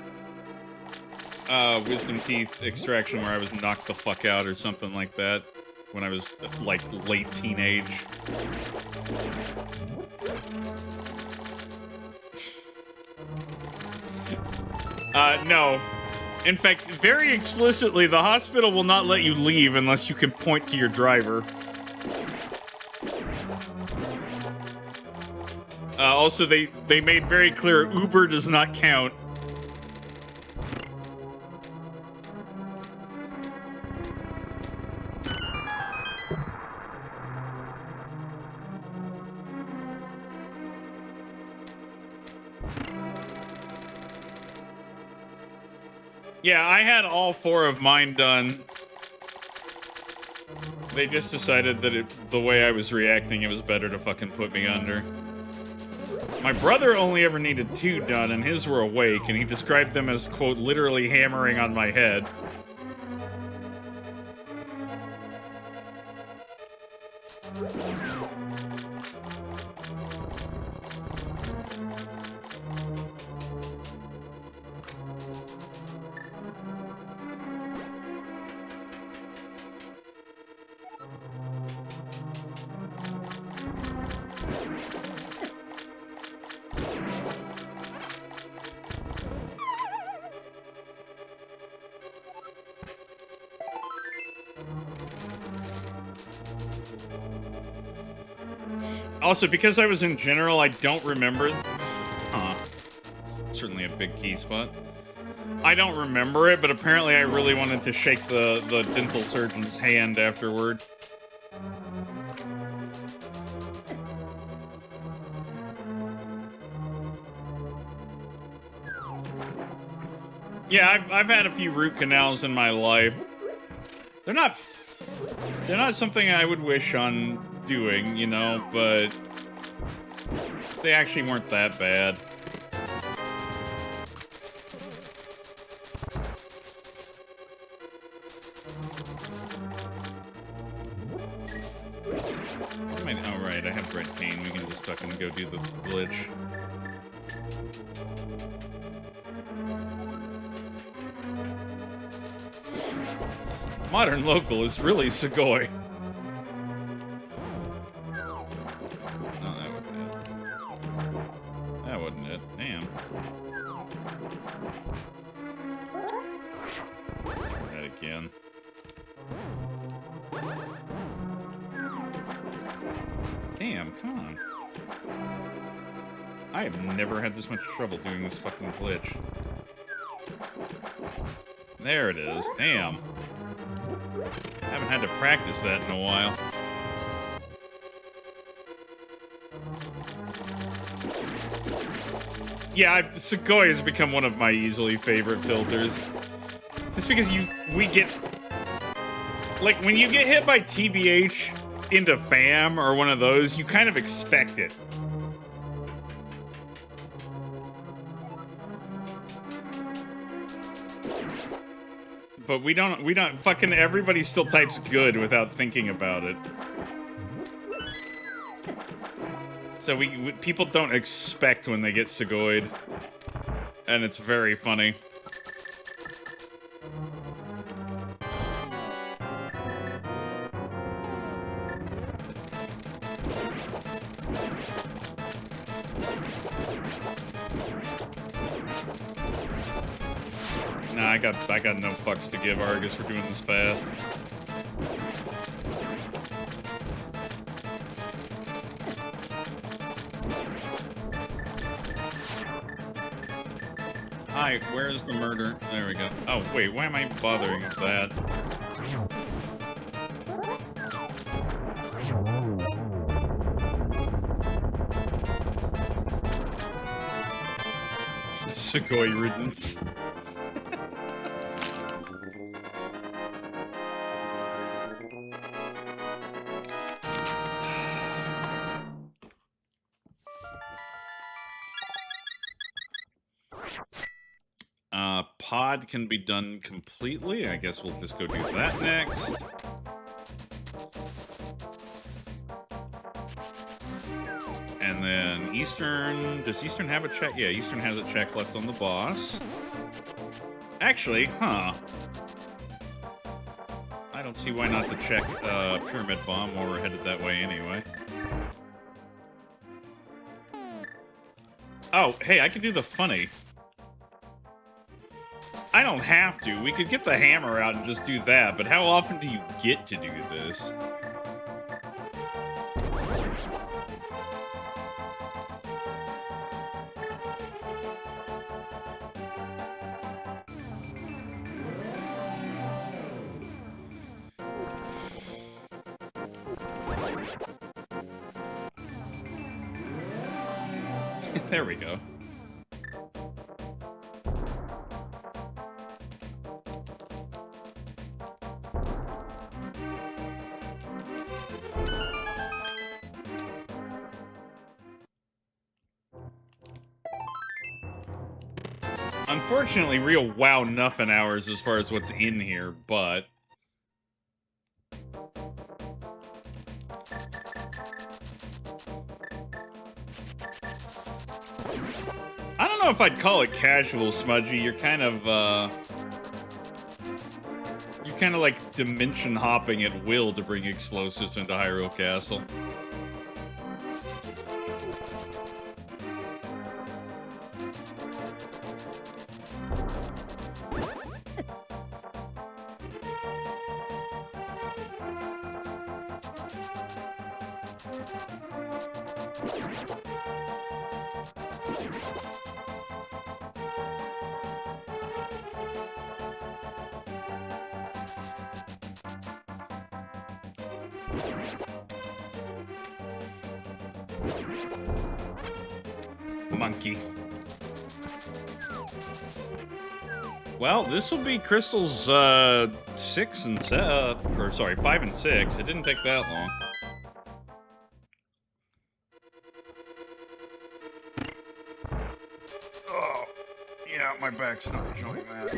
wisdom teeth extraction where I was knocked the fuck out or something like that when I was like late teenage. No. In fact, very explicitly, the hospital will not let you leave unless you can point to your driver. Also, they made very clear Uber does not count. Yeah, I had all 4 of mine done. They just decided that the way I was reacting, it was better to fucking put me under. My brother only ever needed 2 done, and his were awake, and he described them as, quote, literally hammering on my head. Also, because I was in general, I don't remember... Huh. It's certainly a big key spot. I don't remember it, but apparently I really wanted to shake the dental surgeon's hand afterward. Yeah, I've had a few root canals in my life. They're not something I would wish on doing, you know, but they actually weren't that bad. Oh, right, I have red cane. We can just fucking go do the glitch. Modern local is really Sugoi. No, that wasn't it. That wasn't it. Damn. Try that again. Damn, come on. I have never had this much trouble doing this fucking glitch. There it is. Damn. Haven't had to practice that in a while. Yeah, Sugoi has become one of my easily favorite filters. Just because we get... Like, when you get hit by TBH into FAM or one of those, you kind of expect it. But we don't, fucking everybody still types good without thinking about it. So people don't expect when they get Sugoi'd. And it's very funny. Nah, I got no fucks to give Argus for doing this fast. Hi, where's the murder? There we go. Oh, wait, why am I bothering with that? Sugoi riddance. Pod can be done completely. I guess we'll just go do that next. And then Eastern... Does Eastern have a check? Yeah, Eastern has a check left on the boss. Actually, huh. I don't see why not to check Pyramid Bomb while we're headed that way anyway. Oh, hey, I can do the funny. I don't have to. We could get the hammer out and just do that, but how often do you get to do this? There we go. Unfortunately, real wow nothing hours as far as what's in here, but... I don't know if I'd call it casual, Smudgey. You're kind of like dimension hopping at will to bring explosives into Hyrule Castle. Monkey. Well, this will be Crystal's 5 and 6. It didn't take that long. Oh, yeah, my back's not enjoying that.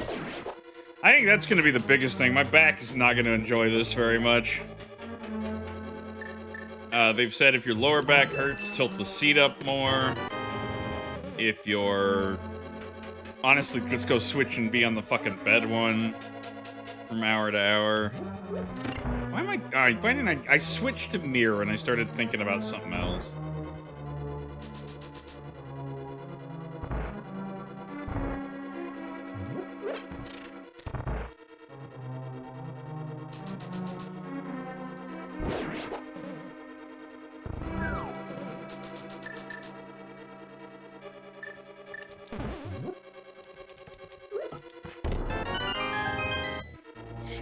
I think that's going to be the biggest thing. My back is not going to enjoy this very much. They've said if your lower back hurts, tilt the seat up more. If you're... Honestly, just go switch and be on the fucking bed one from hour to hour. Why am I... why didn't I switched to mirror and I started thinking about something else.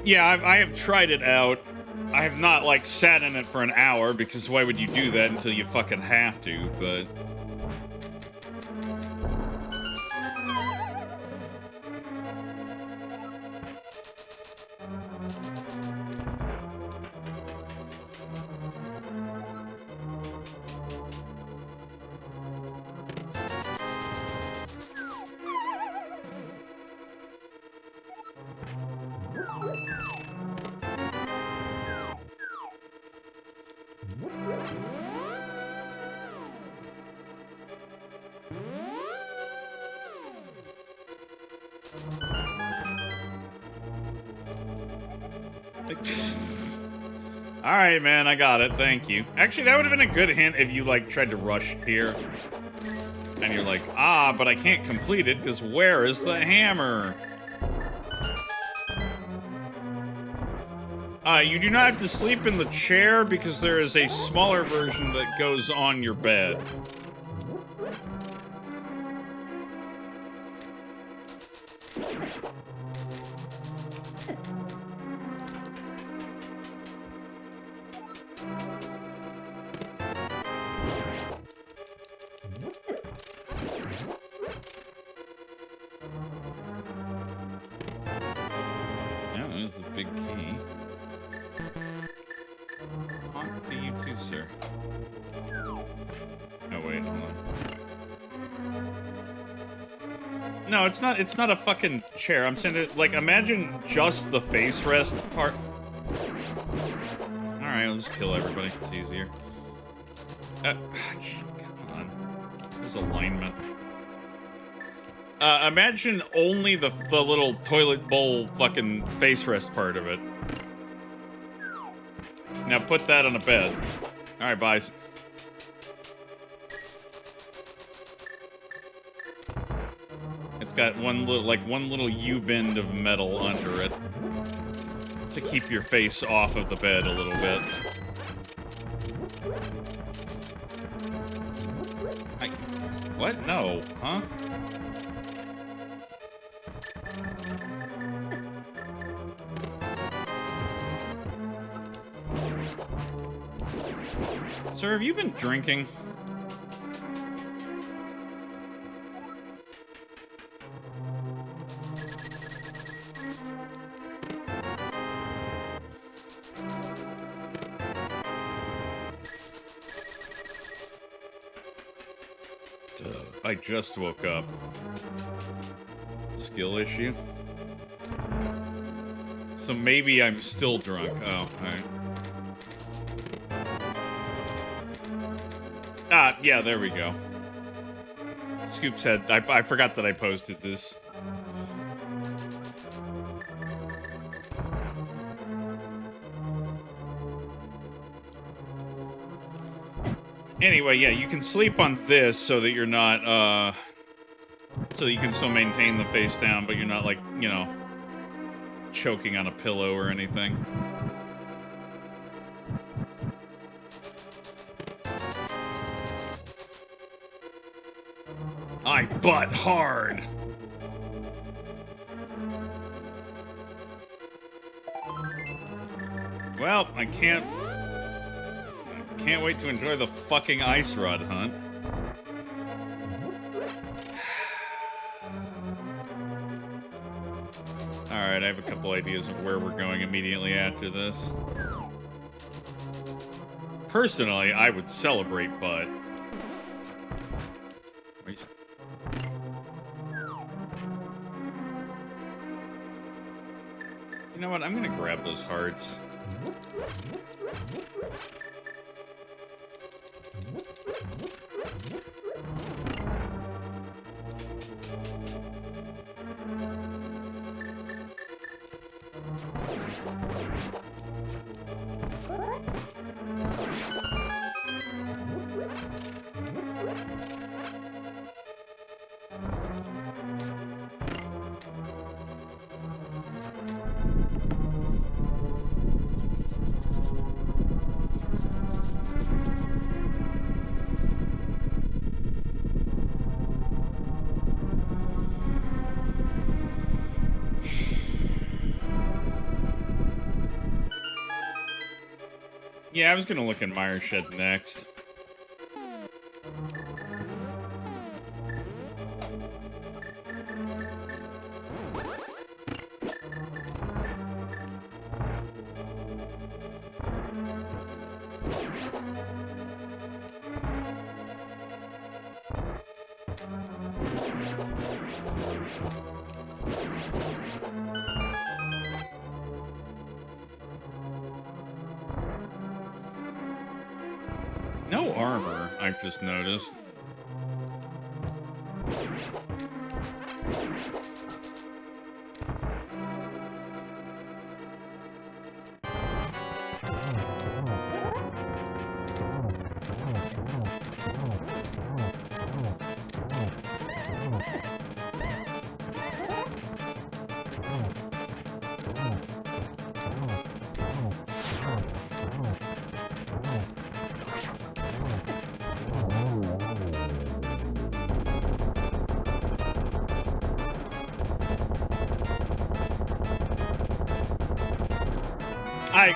Yeah, I have tried it out. I have not, like, sat in it for an hour, because why would you do that until you fucking have to, but... Alright, man, I got it. Thank you. Actually, that would have been a good hint if you, like, tried to rush here. And you're like, ah, but I can't complete it, because where is the hammer? You do not have to sleep in the chair, because there is a smaller version that goes on your bed. No, it's not a fucking chair. I'm saying it, like, imagine just the face rest part. Alright, I'll just kill everybody. It's easier. Come on. There's alignment. Imagine only the little toilet bowl fucking face rest part of it. Now put that on a bed. Alright, bye. It's got one little U-bend of metal under it to keep your face off of the bed a little bit. What? No. Huh? Sir, have you been drinking? I just woke up. Skill issue? So maybe I'm still drunk. Oh, alright. Ah, yeah, there we go. Scoop said, I forgot that I posted this. Anyway, yeah, you can sleep on this so that you're not, so you can still maintain the face down, but you're not, like, you know, choking on a pillow or anything. I butt hard! Well, I can't can't wait to enjoy the fucking ice rod hunt. Alright, I have a couple ideas of where we're going immediately after this. Personally, I would celebrate, but... You know what? I'm gonna grab those hearts. Yeah, I was gonna look at Mire Shed next. No armor, I've just noticed.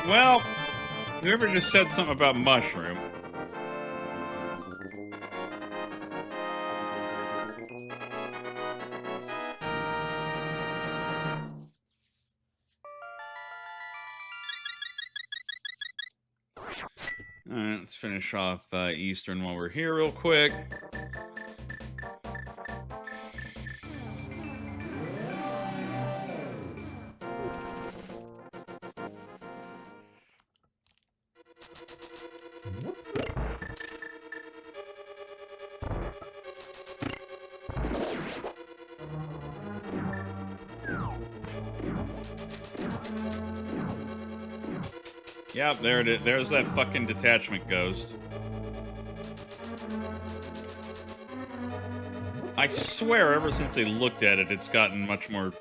Well, whoever just said something about mushroom. Alright, let's finish off Eastern while we're here real quick. Yep, there it is. There's that fucking detachment ghost. I swear, ever since they looked at it, it's gotten much more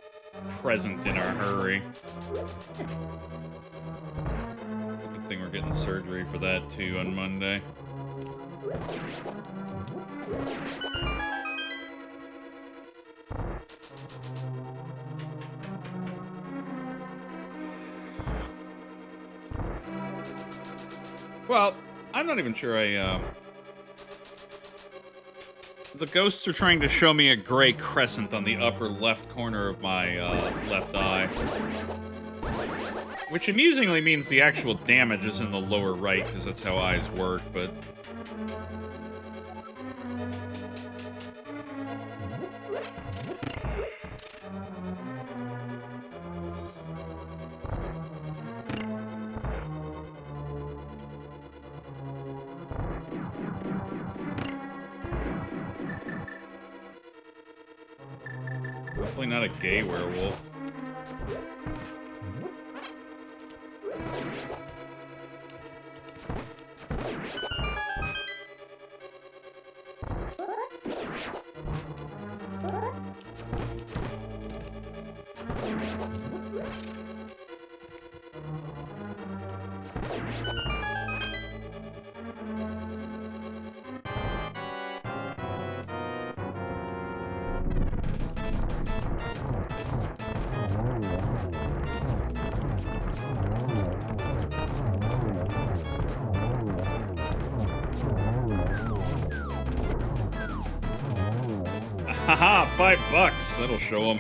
present in our hurry. It's a good thing we're getting surgery for that, too, on Monday. Well, I'm not even sure the ghosts are trying to show me a gray crescent on the upper left corner of my, left eye. Which amusingly means the actual damage is in the lower right, because that's how eyes work, but... Hopefully not a gay werewolf. Haha, $5. That'll show him.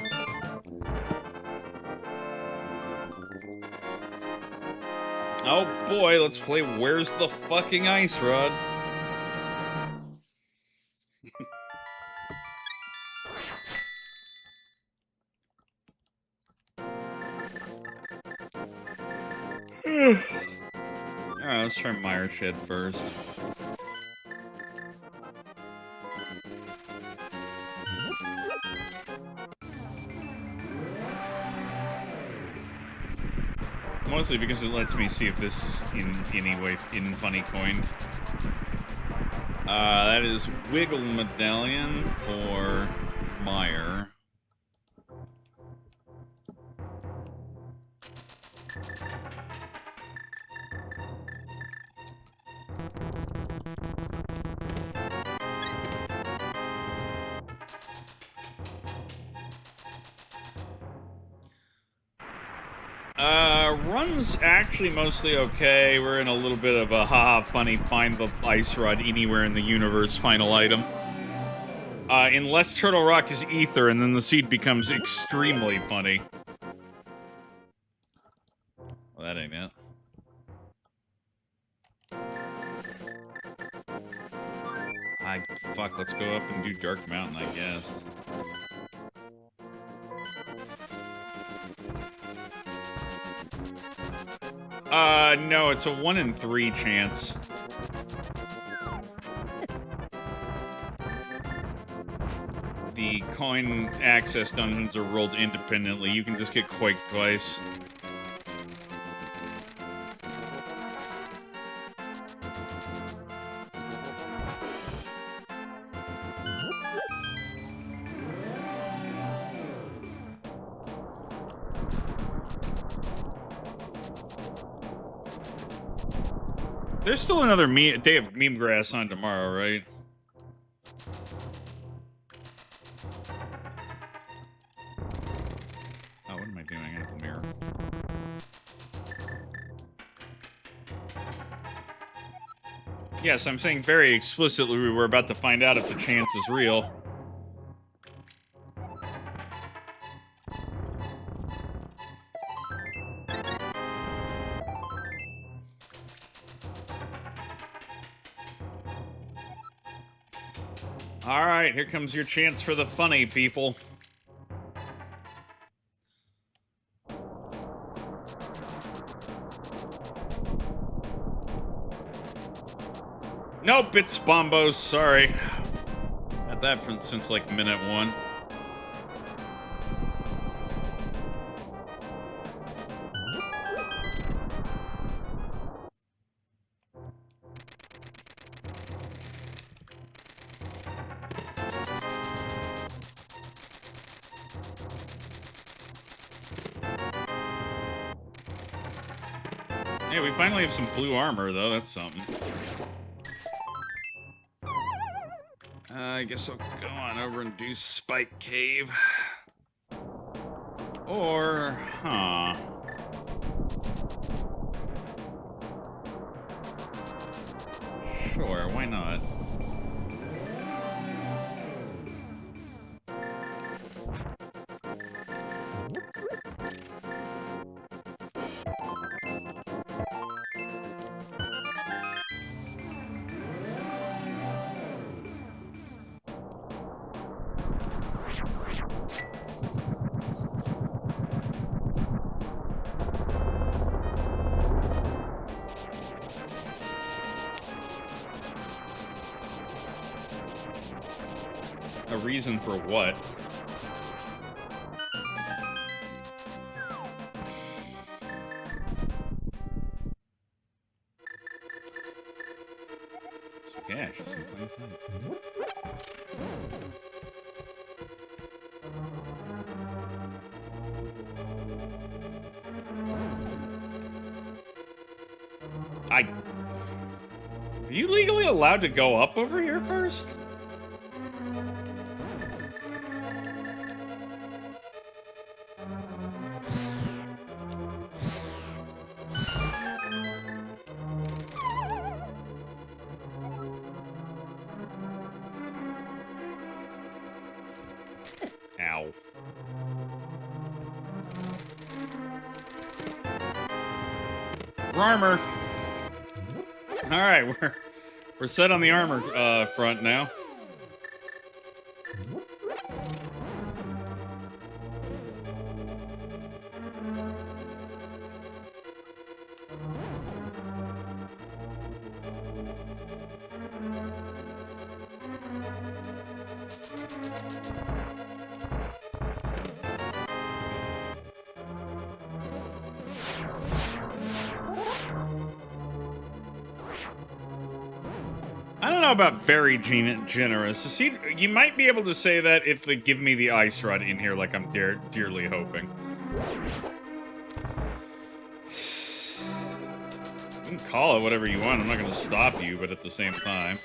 Oh boy, let's play Where's the Fucking Ice Rod? Alright, let's try Mire Shed first. Mostly because it lets me see if this is in any way funny coined. That is Wiggle Medallion for Mire. Run's actually mostly okay. We're in a little bit of a haha funny find the ice rod anywhere in the universe final item. Unless Turtle Rock is ether, and then the seed becomes extremely funny. Well, that ain't it. Fuck, let's go up and do Dark Mountain, I guess. No, it's a 1 in 3 chance. The coin access dungeons are rolled independently. You can just get quaked twice. There's still another day of meme grass on tomorrow, right? Oh, what am I doing? I have the mirror. Yes, I'm saying very explicitly we're about to find out if the chance is real. Alright, here comes your chance for the funny, people. Nope, it's Bombos, sorry. Had that since like minute 1. Hey, we finally have some blue armor, though. That's something. I guess I'll go on over and do Spike Cave. Or, huh. Sure, why not? A reason for what? Some cash. Some plain sight. Are you legally allowed to go up over here first? Armor. All right, we're set on the armor front now. I don't know about very generous. See, you might be able to say that if they give me the ice rod in here, like I'm dearly hoping. You can call it whatever you want. I'm not going to stop you, but at the same time.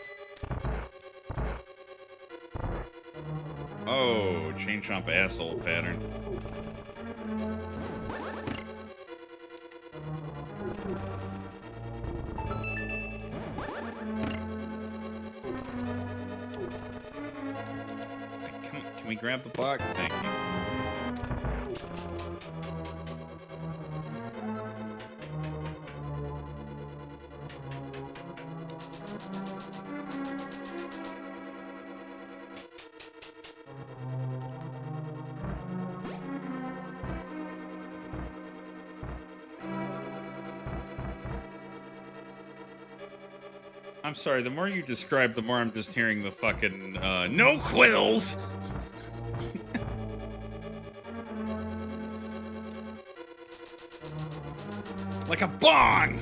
Oh, chain chomp asshole pattern. Can we grab the block? Thank you. I'm sorry, the more you describe, the more I'm just hearing the fucking, no quills! Like a bong!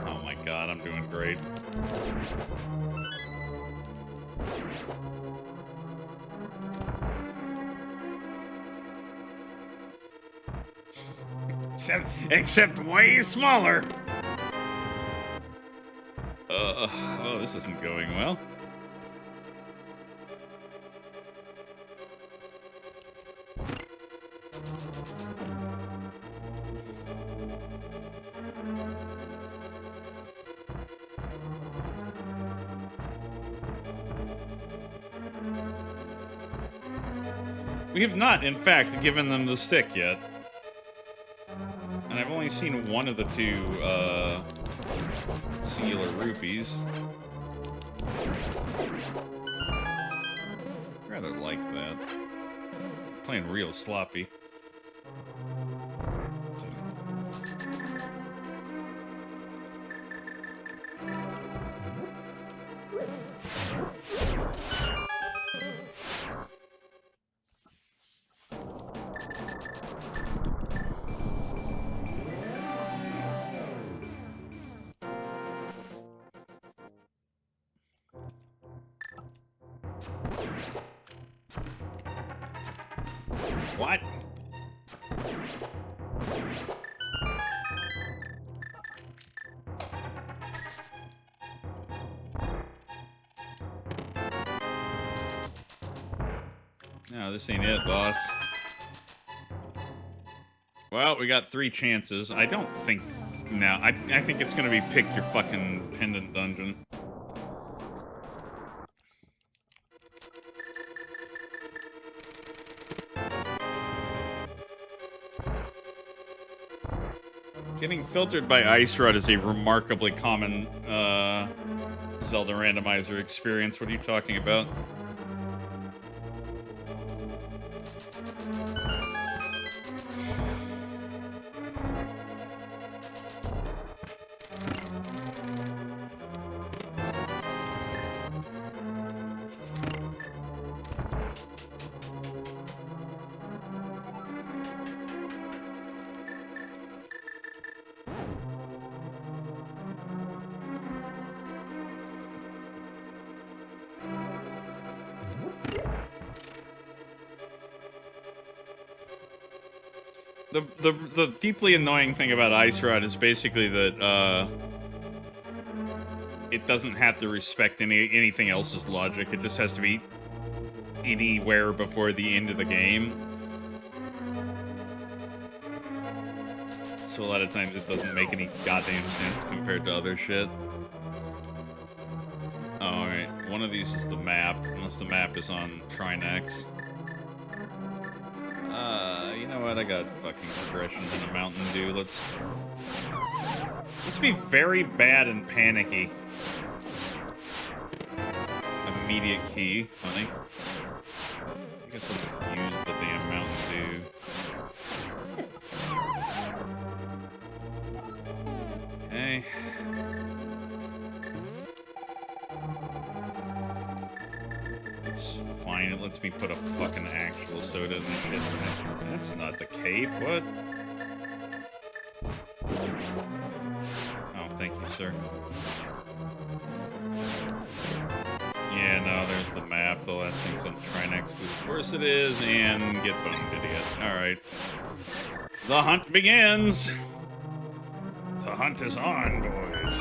Oh my god, I'm doing great. Except way smaller. Oh, this isn't going well. We have not, in fact, given them the stick yet. And I've only seen one of the two, singular rupees. Rather like that. Playing real sloppy. What? No, this ain't it, boss. Well, we got 3 chances. I don't think... No, I think it's gonna be pick your fucking pendant dungeon. Getting filtered by Ice Rod is a remarkably common Zelda randomizer experience. What are you talking about? The deeply annoying thing about Ice Rod is basically that it doesn't have to respect anything else's logic. It just has to be anywhere before the end of the game. so a lot of times it doesn't make any goddamn sense compared to other shit. Oh, alright. One of these is the map, unless the map is on Trinex. You know what? I got fucking progressions in a Mountain Dew. Let's be very bad and panicky. Immediate key. Funny. I guess I'll just use the damn Mountain Dew. Okay. It's fine. It lets me put a fucking actual soda in the shit. That's not the cape. What? Oh, thank you, sir. Yeah, no, there's the map. The last thing's on Trinex. Of course it is, and get boned, idiot. Alright. The hunt begins! The hunt is on, boys.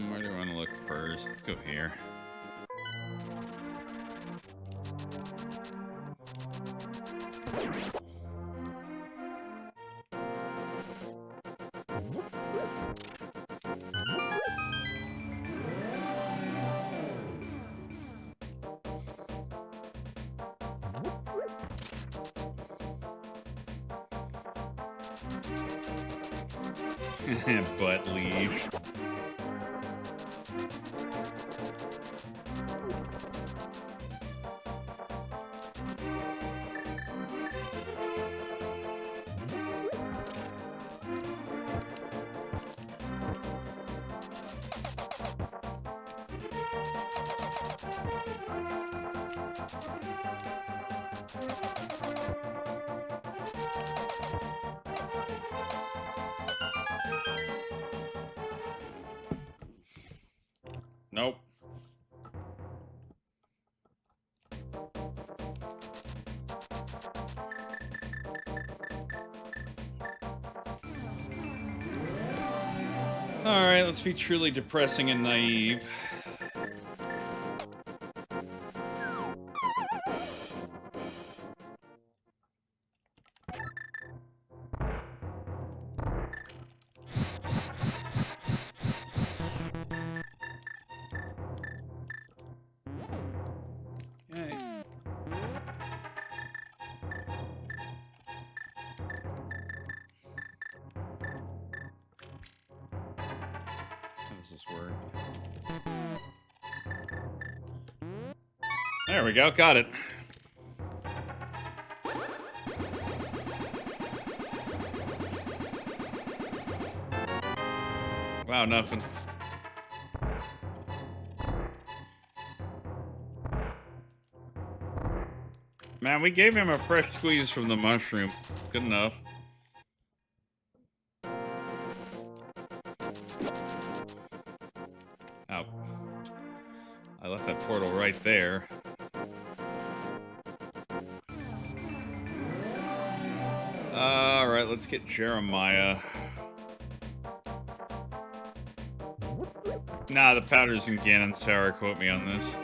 Where do I want to look first? Let's go here. Butt leash. Nope. Alright, let's be truly depressing and naive. There we go, got it. Wow, nothing. Man, we gave him a fresh squeeze from the mushroom. Good enough. Oh. I left that portal right there. Alright, let's get Jeremiah. Nah, the powder's in Ganon's tower, quote me on this.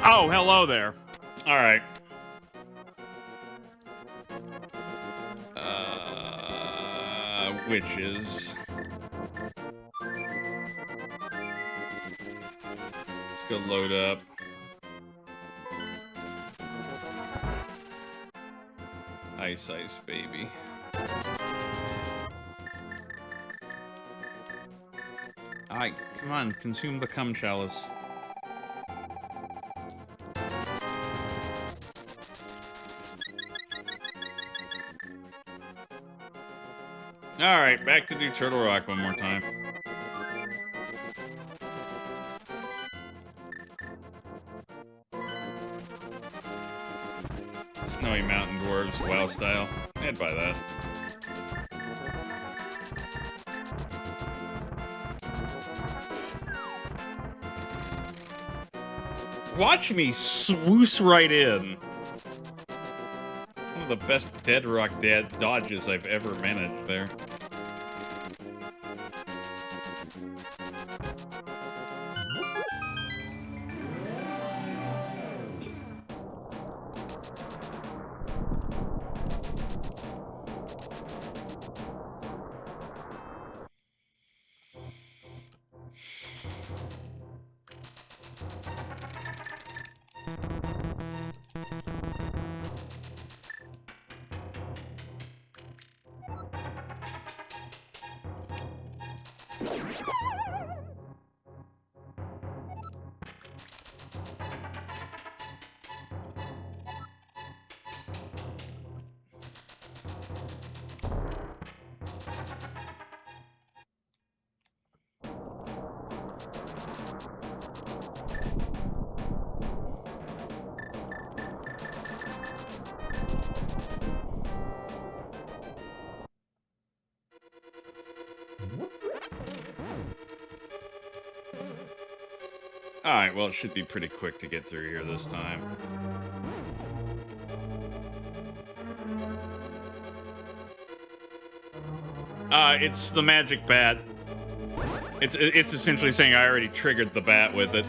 Oh, hello there. All right. Witches. Let's go load up. Ice, ice, baby. Come on, consume the cum chalice. Alright, back to do Turtle Rock one more time. Snowy Mountain Dwarves, WoW style. I'd buy that. Watch me swoosh right in. One of the best Dead Rock dodges I've ever managed there. Alright, well, it should be pretty quick to get through here this time. It's the magic bat. It's essentially saying I already triggered the bat with it.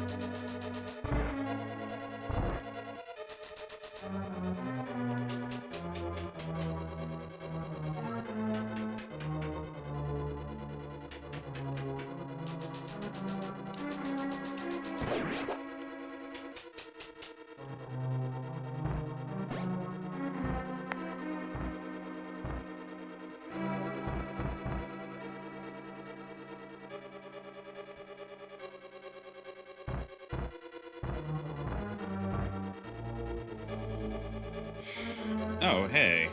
Oh, hey.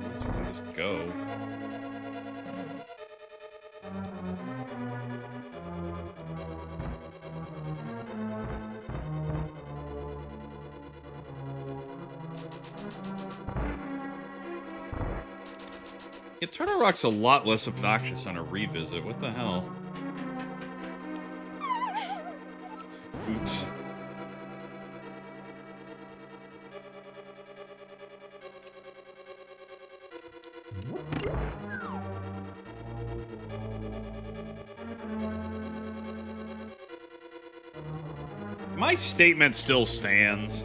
Let's just go. Yeah, Turtle Rock's a lot less obnoxious on a revisit. What the hell? Oops. My statement still stands.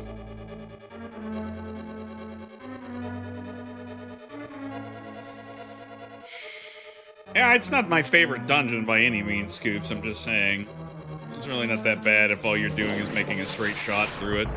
Yeah, it's not my favorite dungeon by any means, Scoops. I'm just saying. It's really not that bad if all you're doing is making a straight shot through it.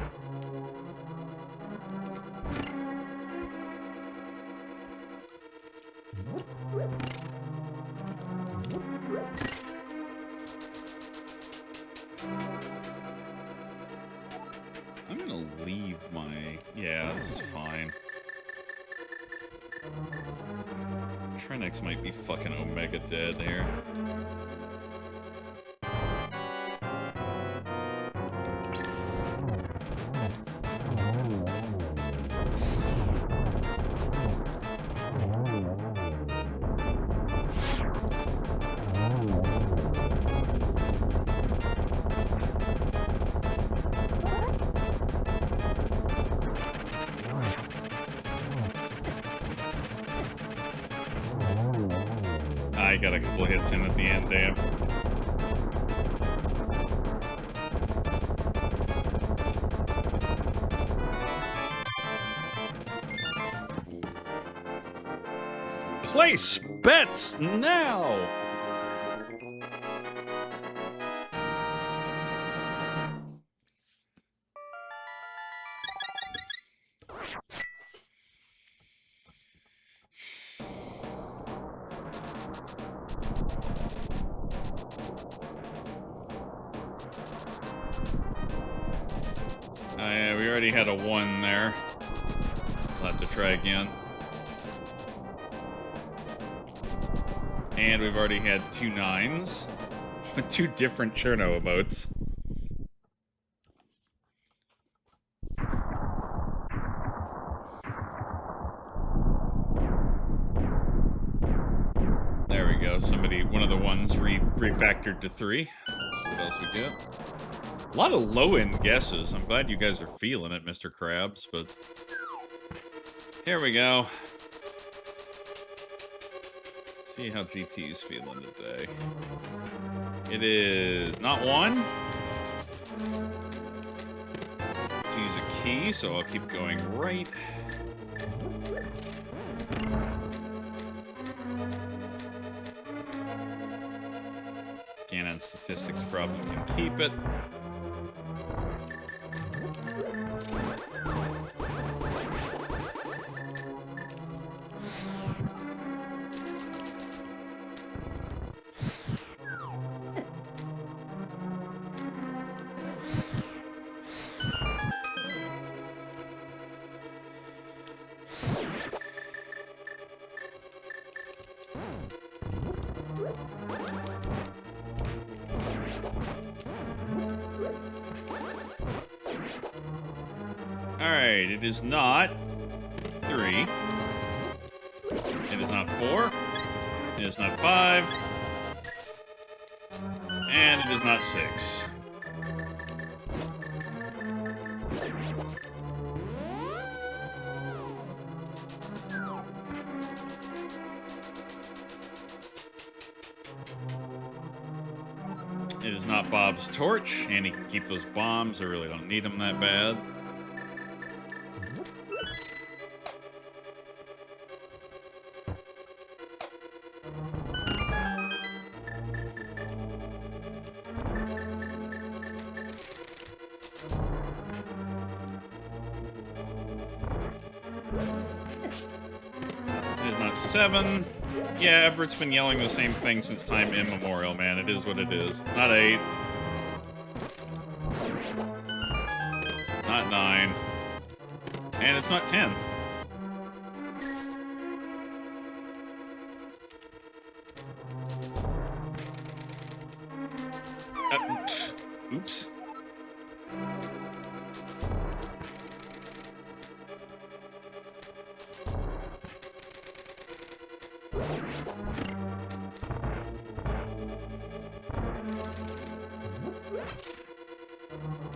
I'm gonna leave my... Yeah, this is fine. Trenex might be fucking Omega dead here. I got a couple hits in at the end, damn. Place bets now! Yeah, we already had a 1 there. We'll have to try again. And we've already had 2 9s. With 2 different Cherno emotes. There we go. One of the ones refactored to 3. See what else we get. A lot of low-end guesses. I'm glad you guys are feeling it, Mr. Krabs, but here we go. See how GT's feeling today. It is not 1. To use a key, so I'll keep going right. Canon statistics probably can keep it. Alright, it is not 3. It is not 4. It is not 5. And it is not 6. It is not Bob's torch, and he can keep those bombs. I really don't need them that bad. It is not 7. Yeah, Everett's been yelling the same thing since time immemorial, man. It is what it is. It's not 8. Not 9. And it's not 10. Oops.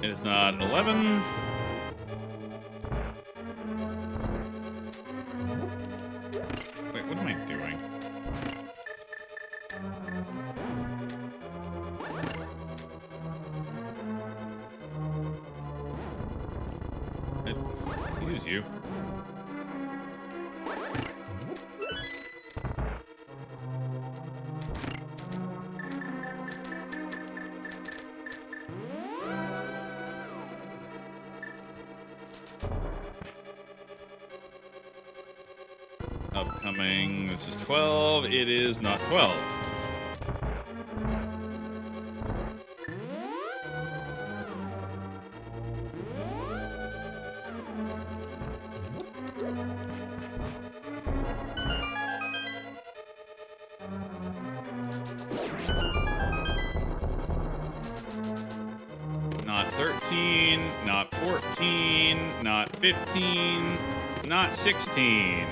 It is not 11. Wait, what am I doing? Excuse you. Upcoming, this is 12. It is not 12. Not 13, not 14, not 15, not 16.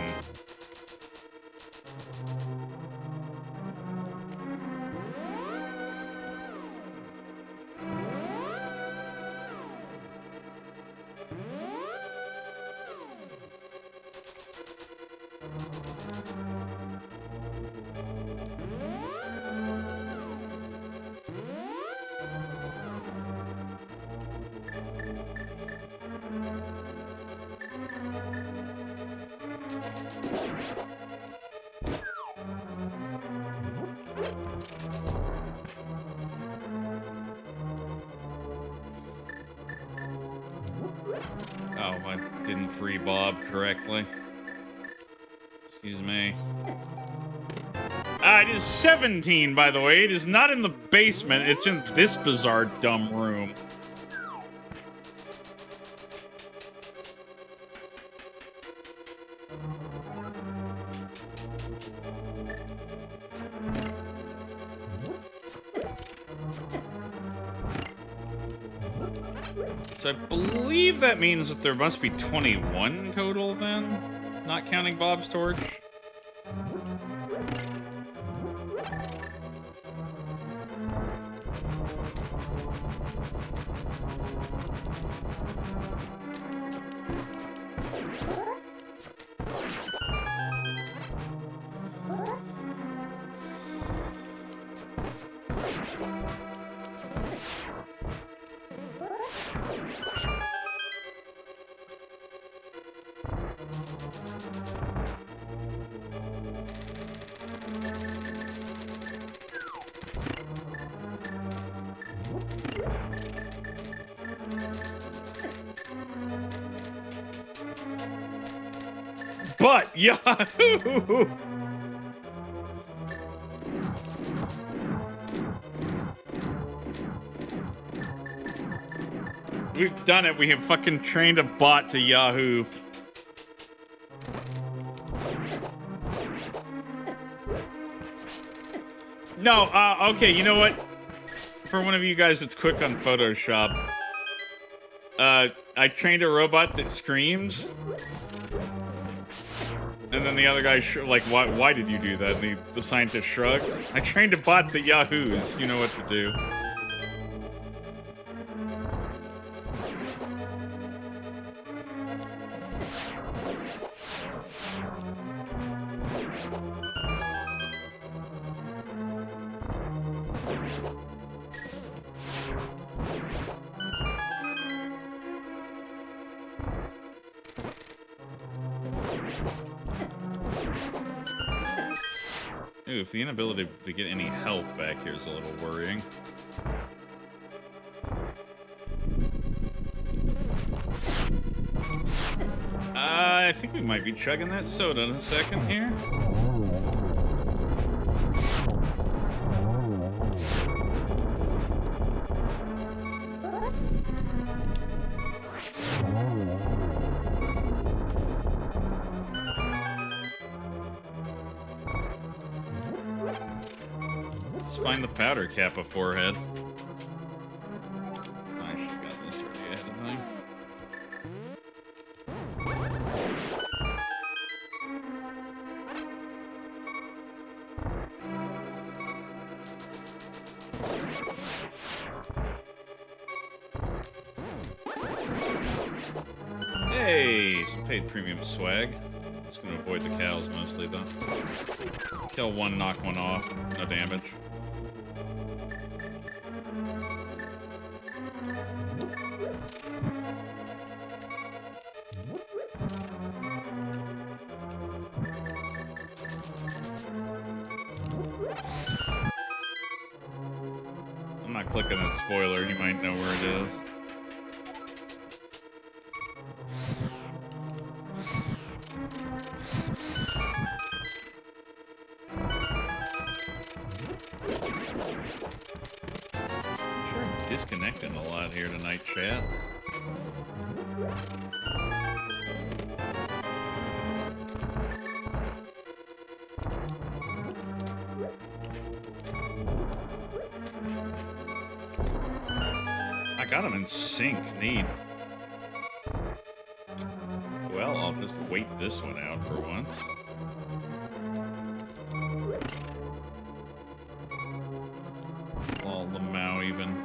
Oh, I didn't free Bob correctly. Excuse me. It is 17, by the way. It is not in the basement. It's in this bizarre, dumb room. So I believe that means that there must be 21 total then, not counting Bob's torch. But Yahoo! We've done it. We have fucking trained a bot to Yahoo. No, okay, you know what? For one of you guys that's quick on Photoshop, I trained a robot that screams. And then the other guy, like, why did you do that? And the scientist shrugs. I trained a bot that Yahoos. You know what to do. Ooh, if the inability to get any health back here is a little worrying. I think we might be chugging that soda in a second here. Let's find the powder cap of forehead. I should have gotten this ready ahead of time. Hey, some paid premium swag. Just gonna avoid the cows mostly though. Kill one, knock one off, no damage. I'm not clicking that spoiler, you might know where it is. Disconnecting a lot here tonight, chat. I got him in sync, neat. Well, I'll just wait this one out for once. All the Mao even.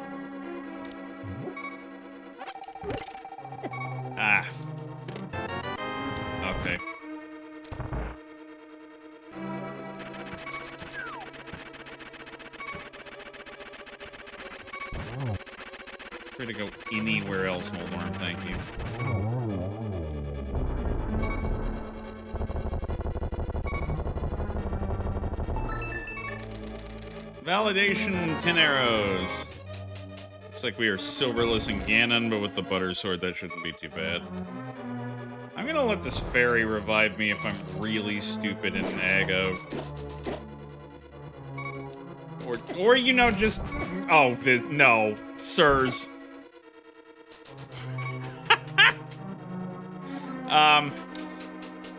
Ah. Okay. Free to go anywhere else, Moldorm, thank you. Validation, 10 arrows. Looks like we are silverless in Ganon, but with the butter sword, that shouldn't be too bad. I'm gonna let this fairy revive me if I'm really stupid in Ago. Or you know, just... Oh, this... No. Sirs.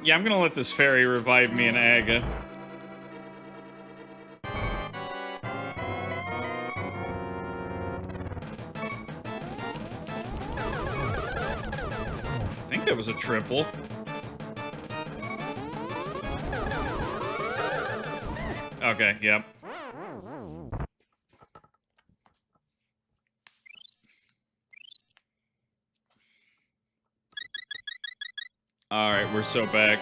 Yeah, I'm gonna let this fairy revive me in Aga. it was a triple. Okay, yep. Alright, we're so back.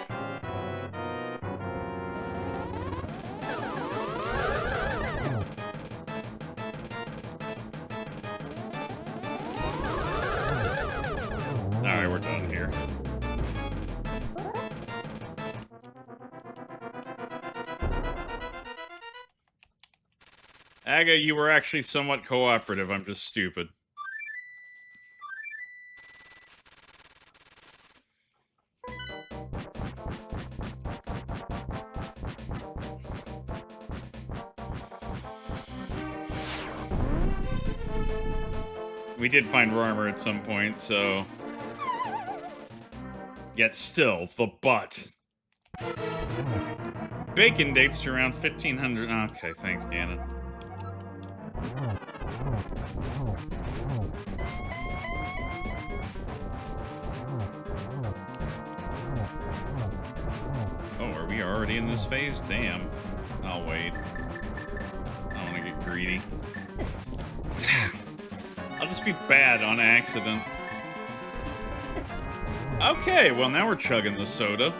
Alright, we're done here. Aga, you were actually somewhat cooperative. I'm just stupid. We did find armor at some point, so... Yet still, the butt. Bacon dates to around 1500... Okay, thanks, Ganon. Oh, are we already in this phase? Damn. I'll wait. I don't want to get greedy. I'll just be bad on accident. Okay, well now we're chugging the soda.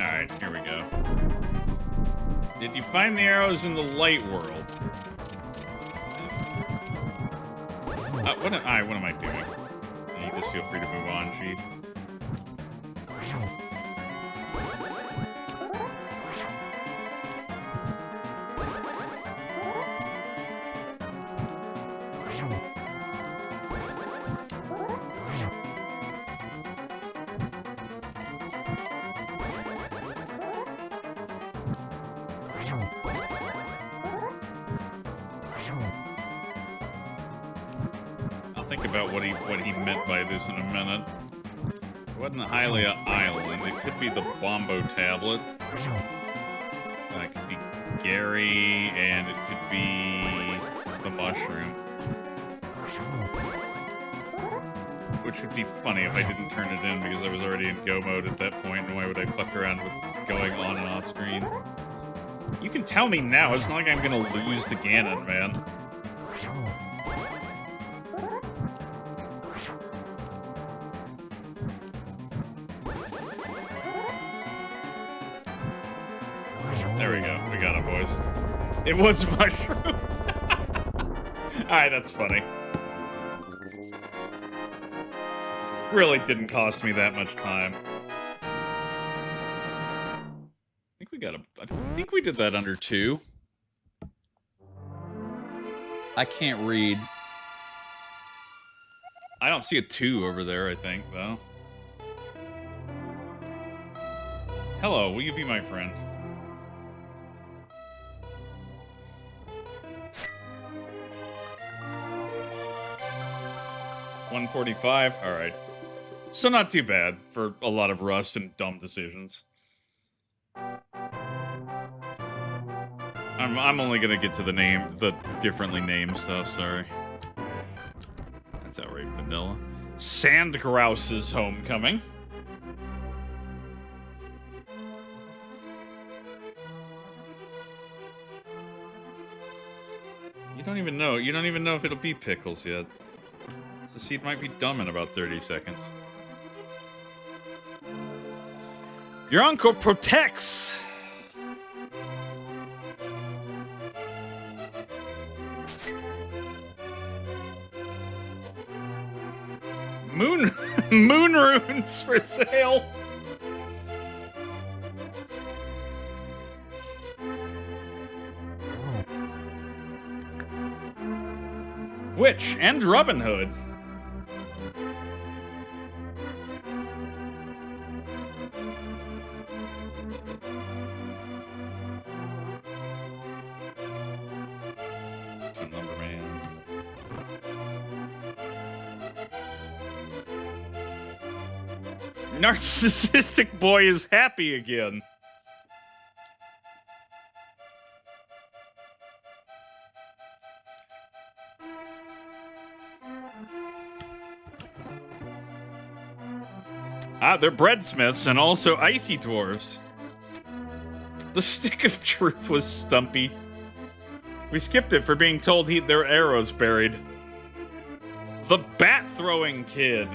Alright, here we go. Did you find the arrows in the light world? What am I doing? You just feel free to move on, Chief. About what he meant by this in a minute. It wasn't Hylia Island. It could be the Bombo Tablet. It could be Gary, and it could be the Mushroom. Which would be funny if I didn't turn it in because I was already in go mode at that point, and why would I fuck around with going on and off screen? You can tell me now. It's not like I'm gonna lose to Ganon, man. There we go. We got it, boys. It was Mushroom. Alright, that's funny. Really didn't cost me that much time. I think we did that under 2. I can't read. I don't see a 2 over there, I think, though. Hello, will you be my friend? $145? Alright. So not too bad for a lot of rust and dumb decisions. I'm only gonna get to the differently named stuff, sorry. That's outright vanilla. Sand Grouse's homecoming. You don't even know if it'll be Pickles yet. So Seed might be dumb in about 30 seconds. Your uncle protects! Moon runes for sale! Which? And Robin Hood. Lumberman. Narcissistic boy is happy again. Ah, they're breadsmiths and also icy dwarves. The stick of truth was Stumpy. We skipped it for being told their arrows buried. The bat-throwing kid.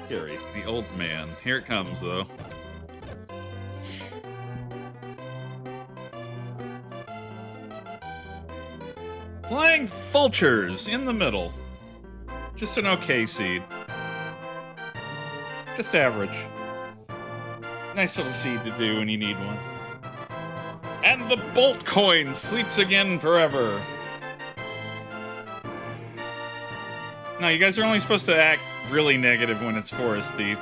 Gary, the old man. Here it comes, though. Flying vultures in the middle. Just an okay seed. Just average. Nice little seed to do when you need one. And the bolt coin sleeps again forever. No, you guys are only supposed to act really negative when it's Forest Thief.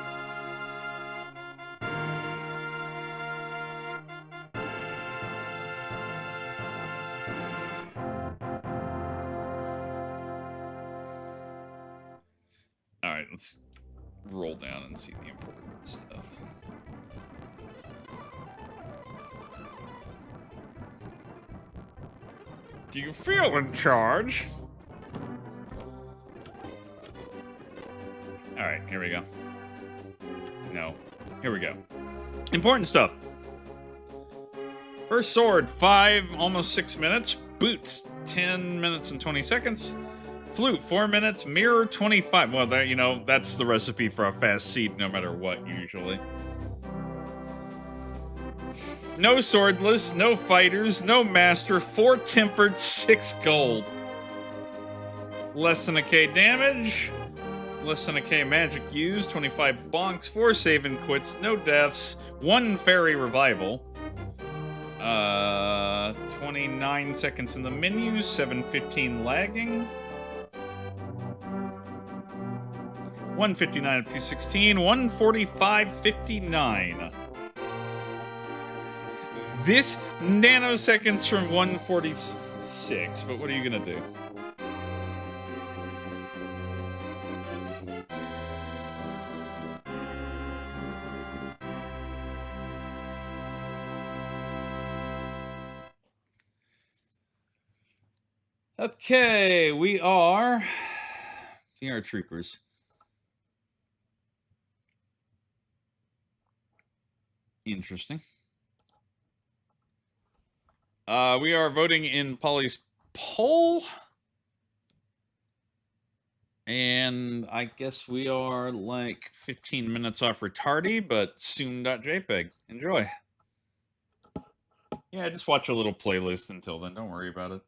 Alright, let's roll down and see the important stuff. Do you feel in charge? Alright, here we go. No. Here we go. Important stuff. First sword, 5, almost 6 minutes. Boots, 10 minutes and 20 seconds. Flute, 4 minutes. Mirror, 25. Well, that, you know, that's the recipe for a fast seed no matter what, usually. No swordless, no fighters, no master, 4 tempered, 6 gold. Less than a K damage. Less than a K magic used, 25 bonks, 4 save and quits, no deaths, 1 fairy revival. 29 seconds in the menu, 7:15 lagging. 159 of 216, 145.59. This nanoseconds from 146, but what are you gonna do? Okay, we are VR Troopers. Interesting. We are voting in Polly's poll. And I guess we are like 15 minutes off retardy, but soon.jpg. Enjoy. Yeah, just watch a little playlist until then. Don't worry about it.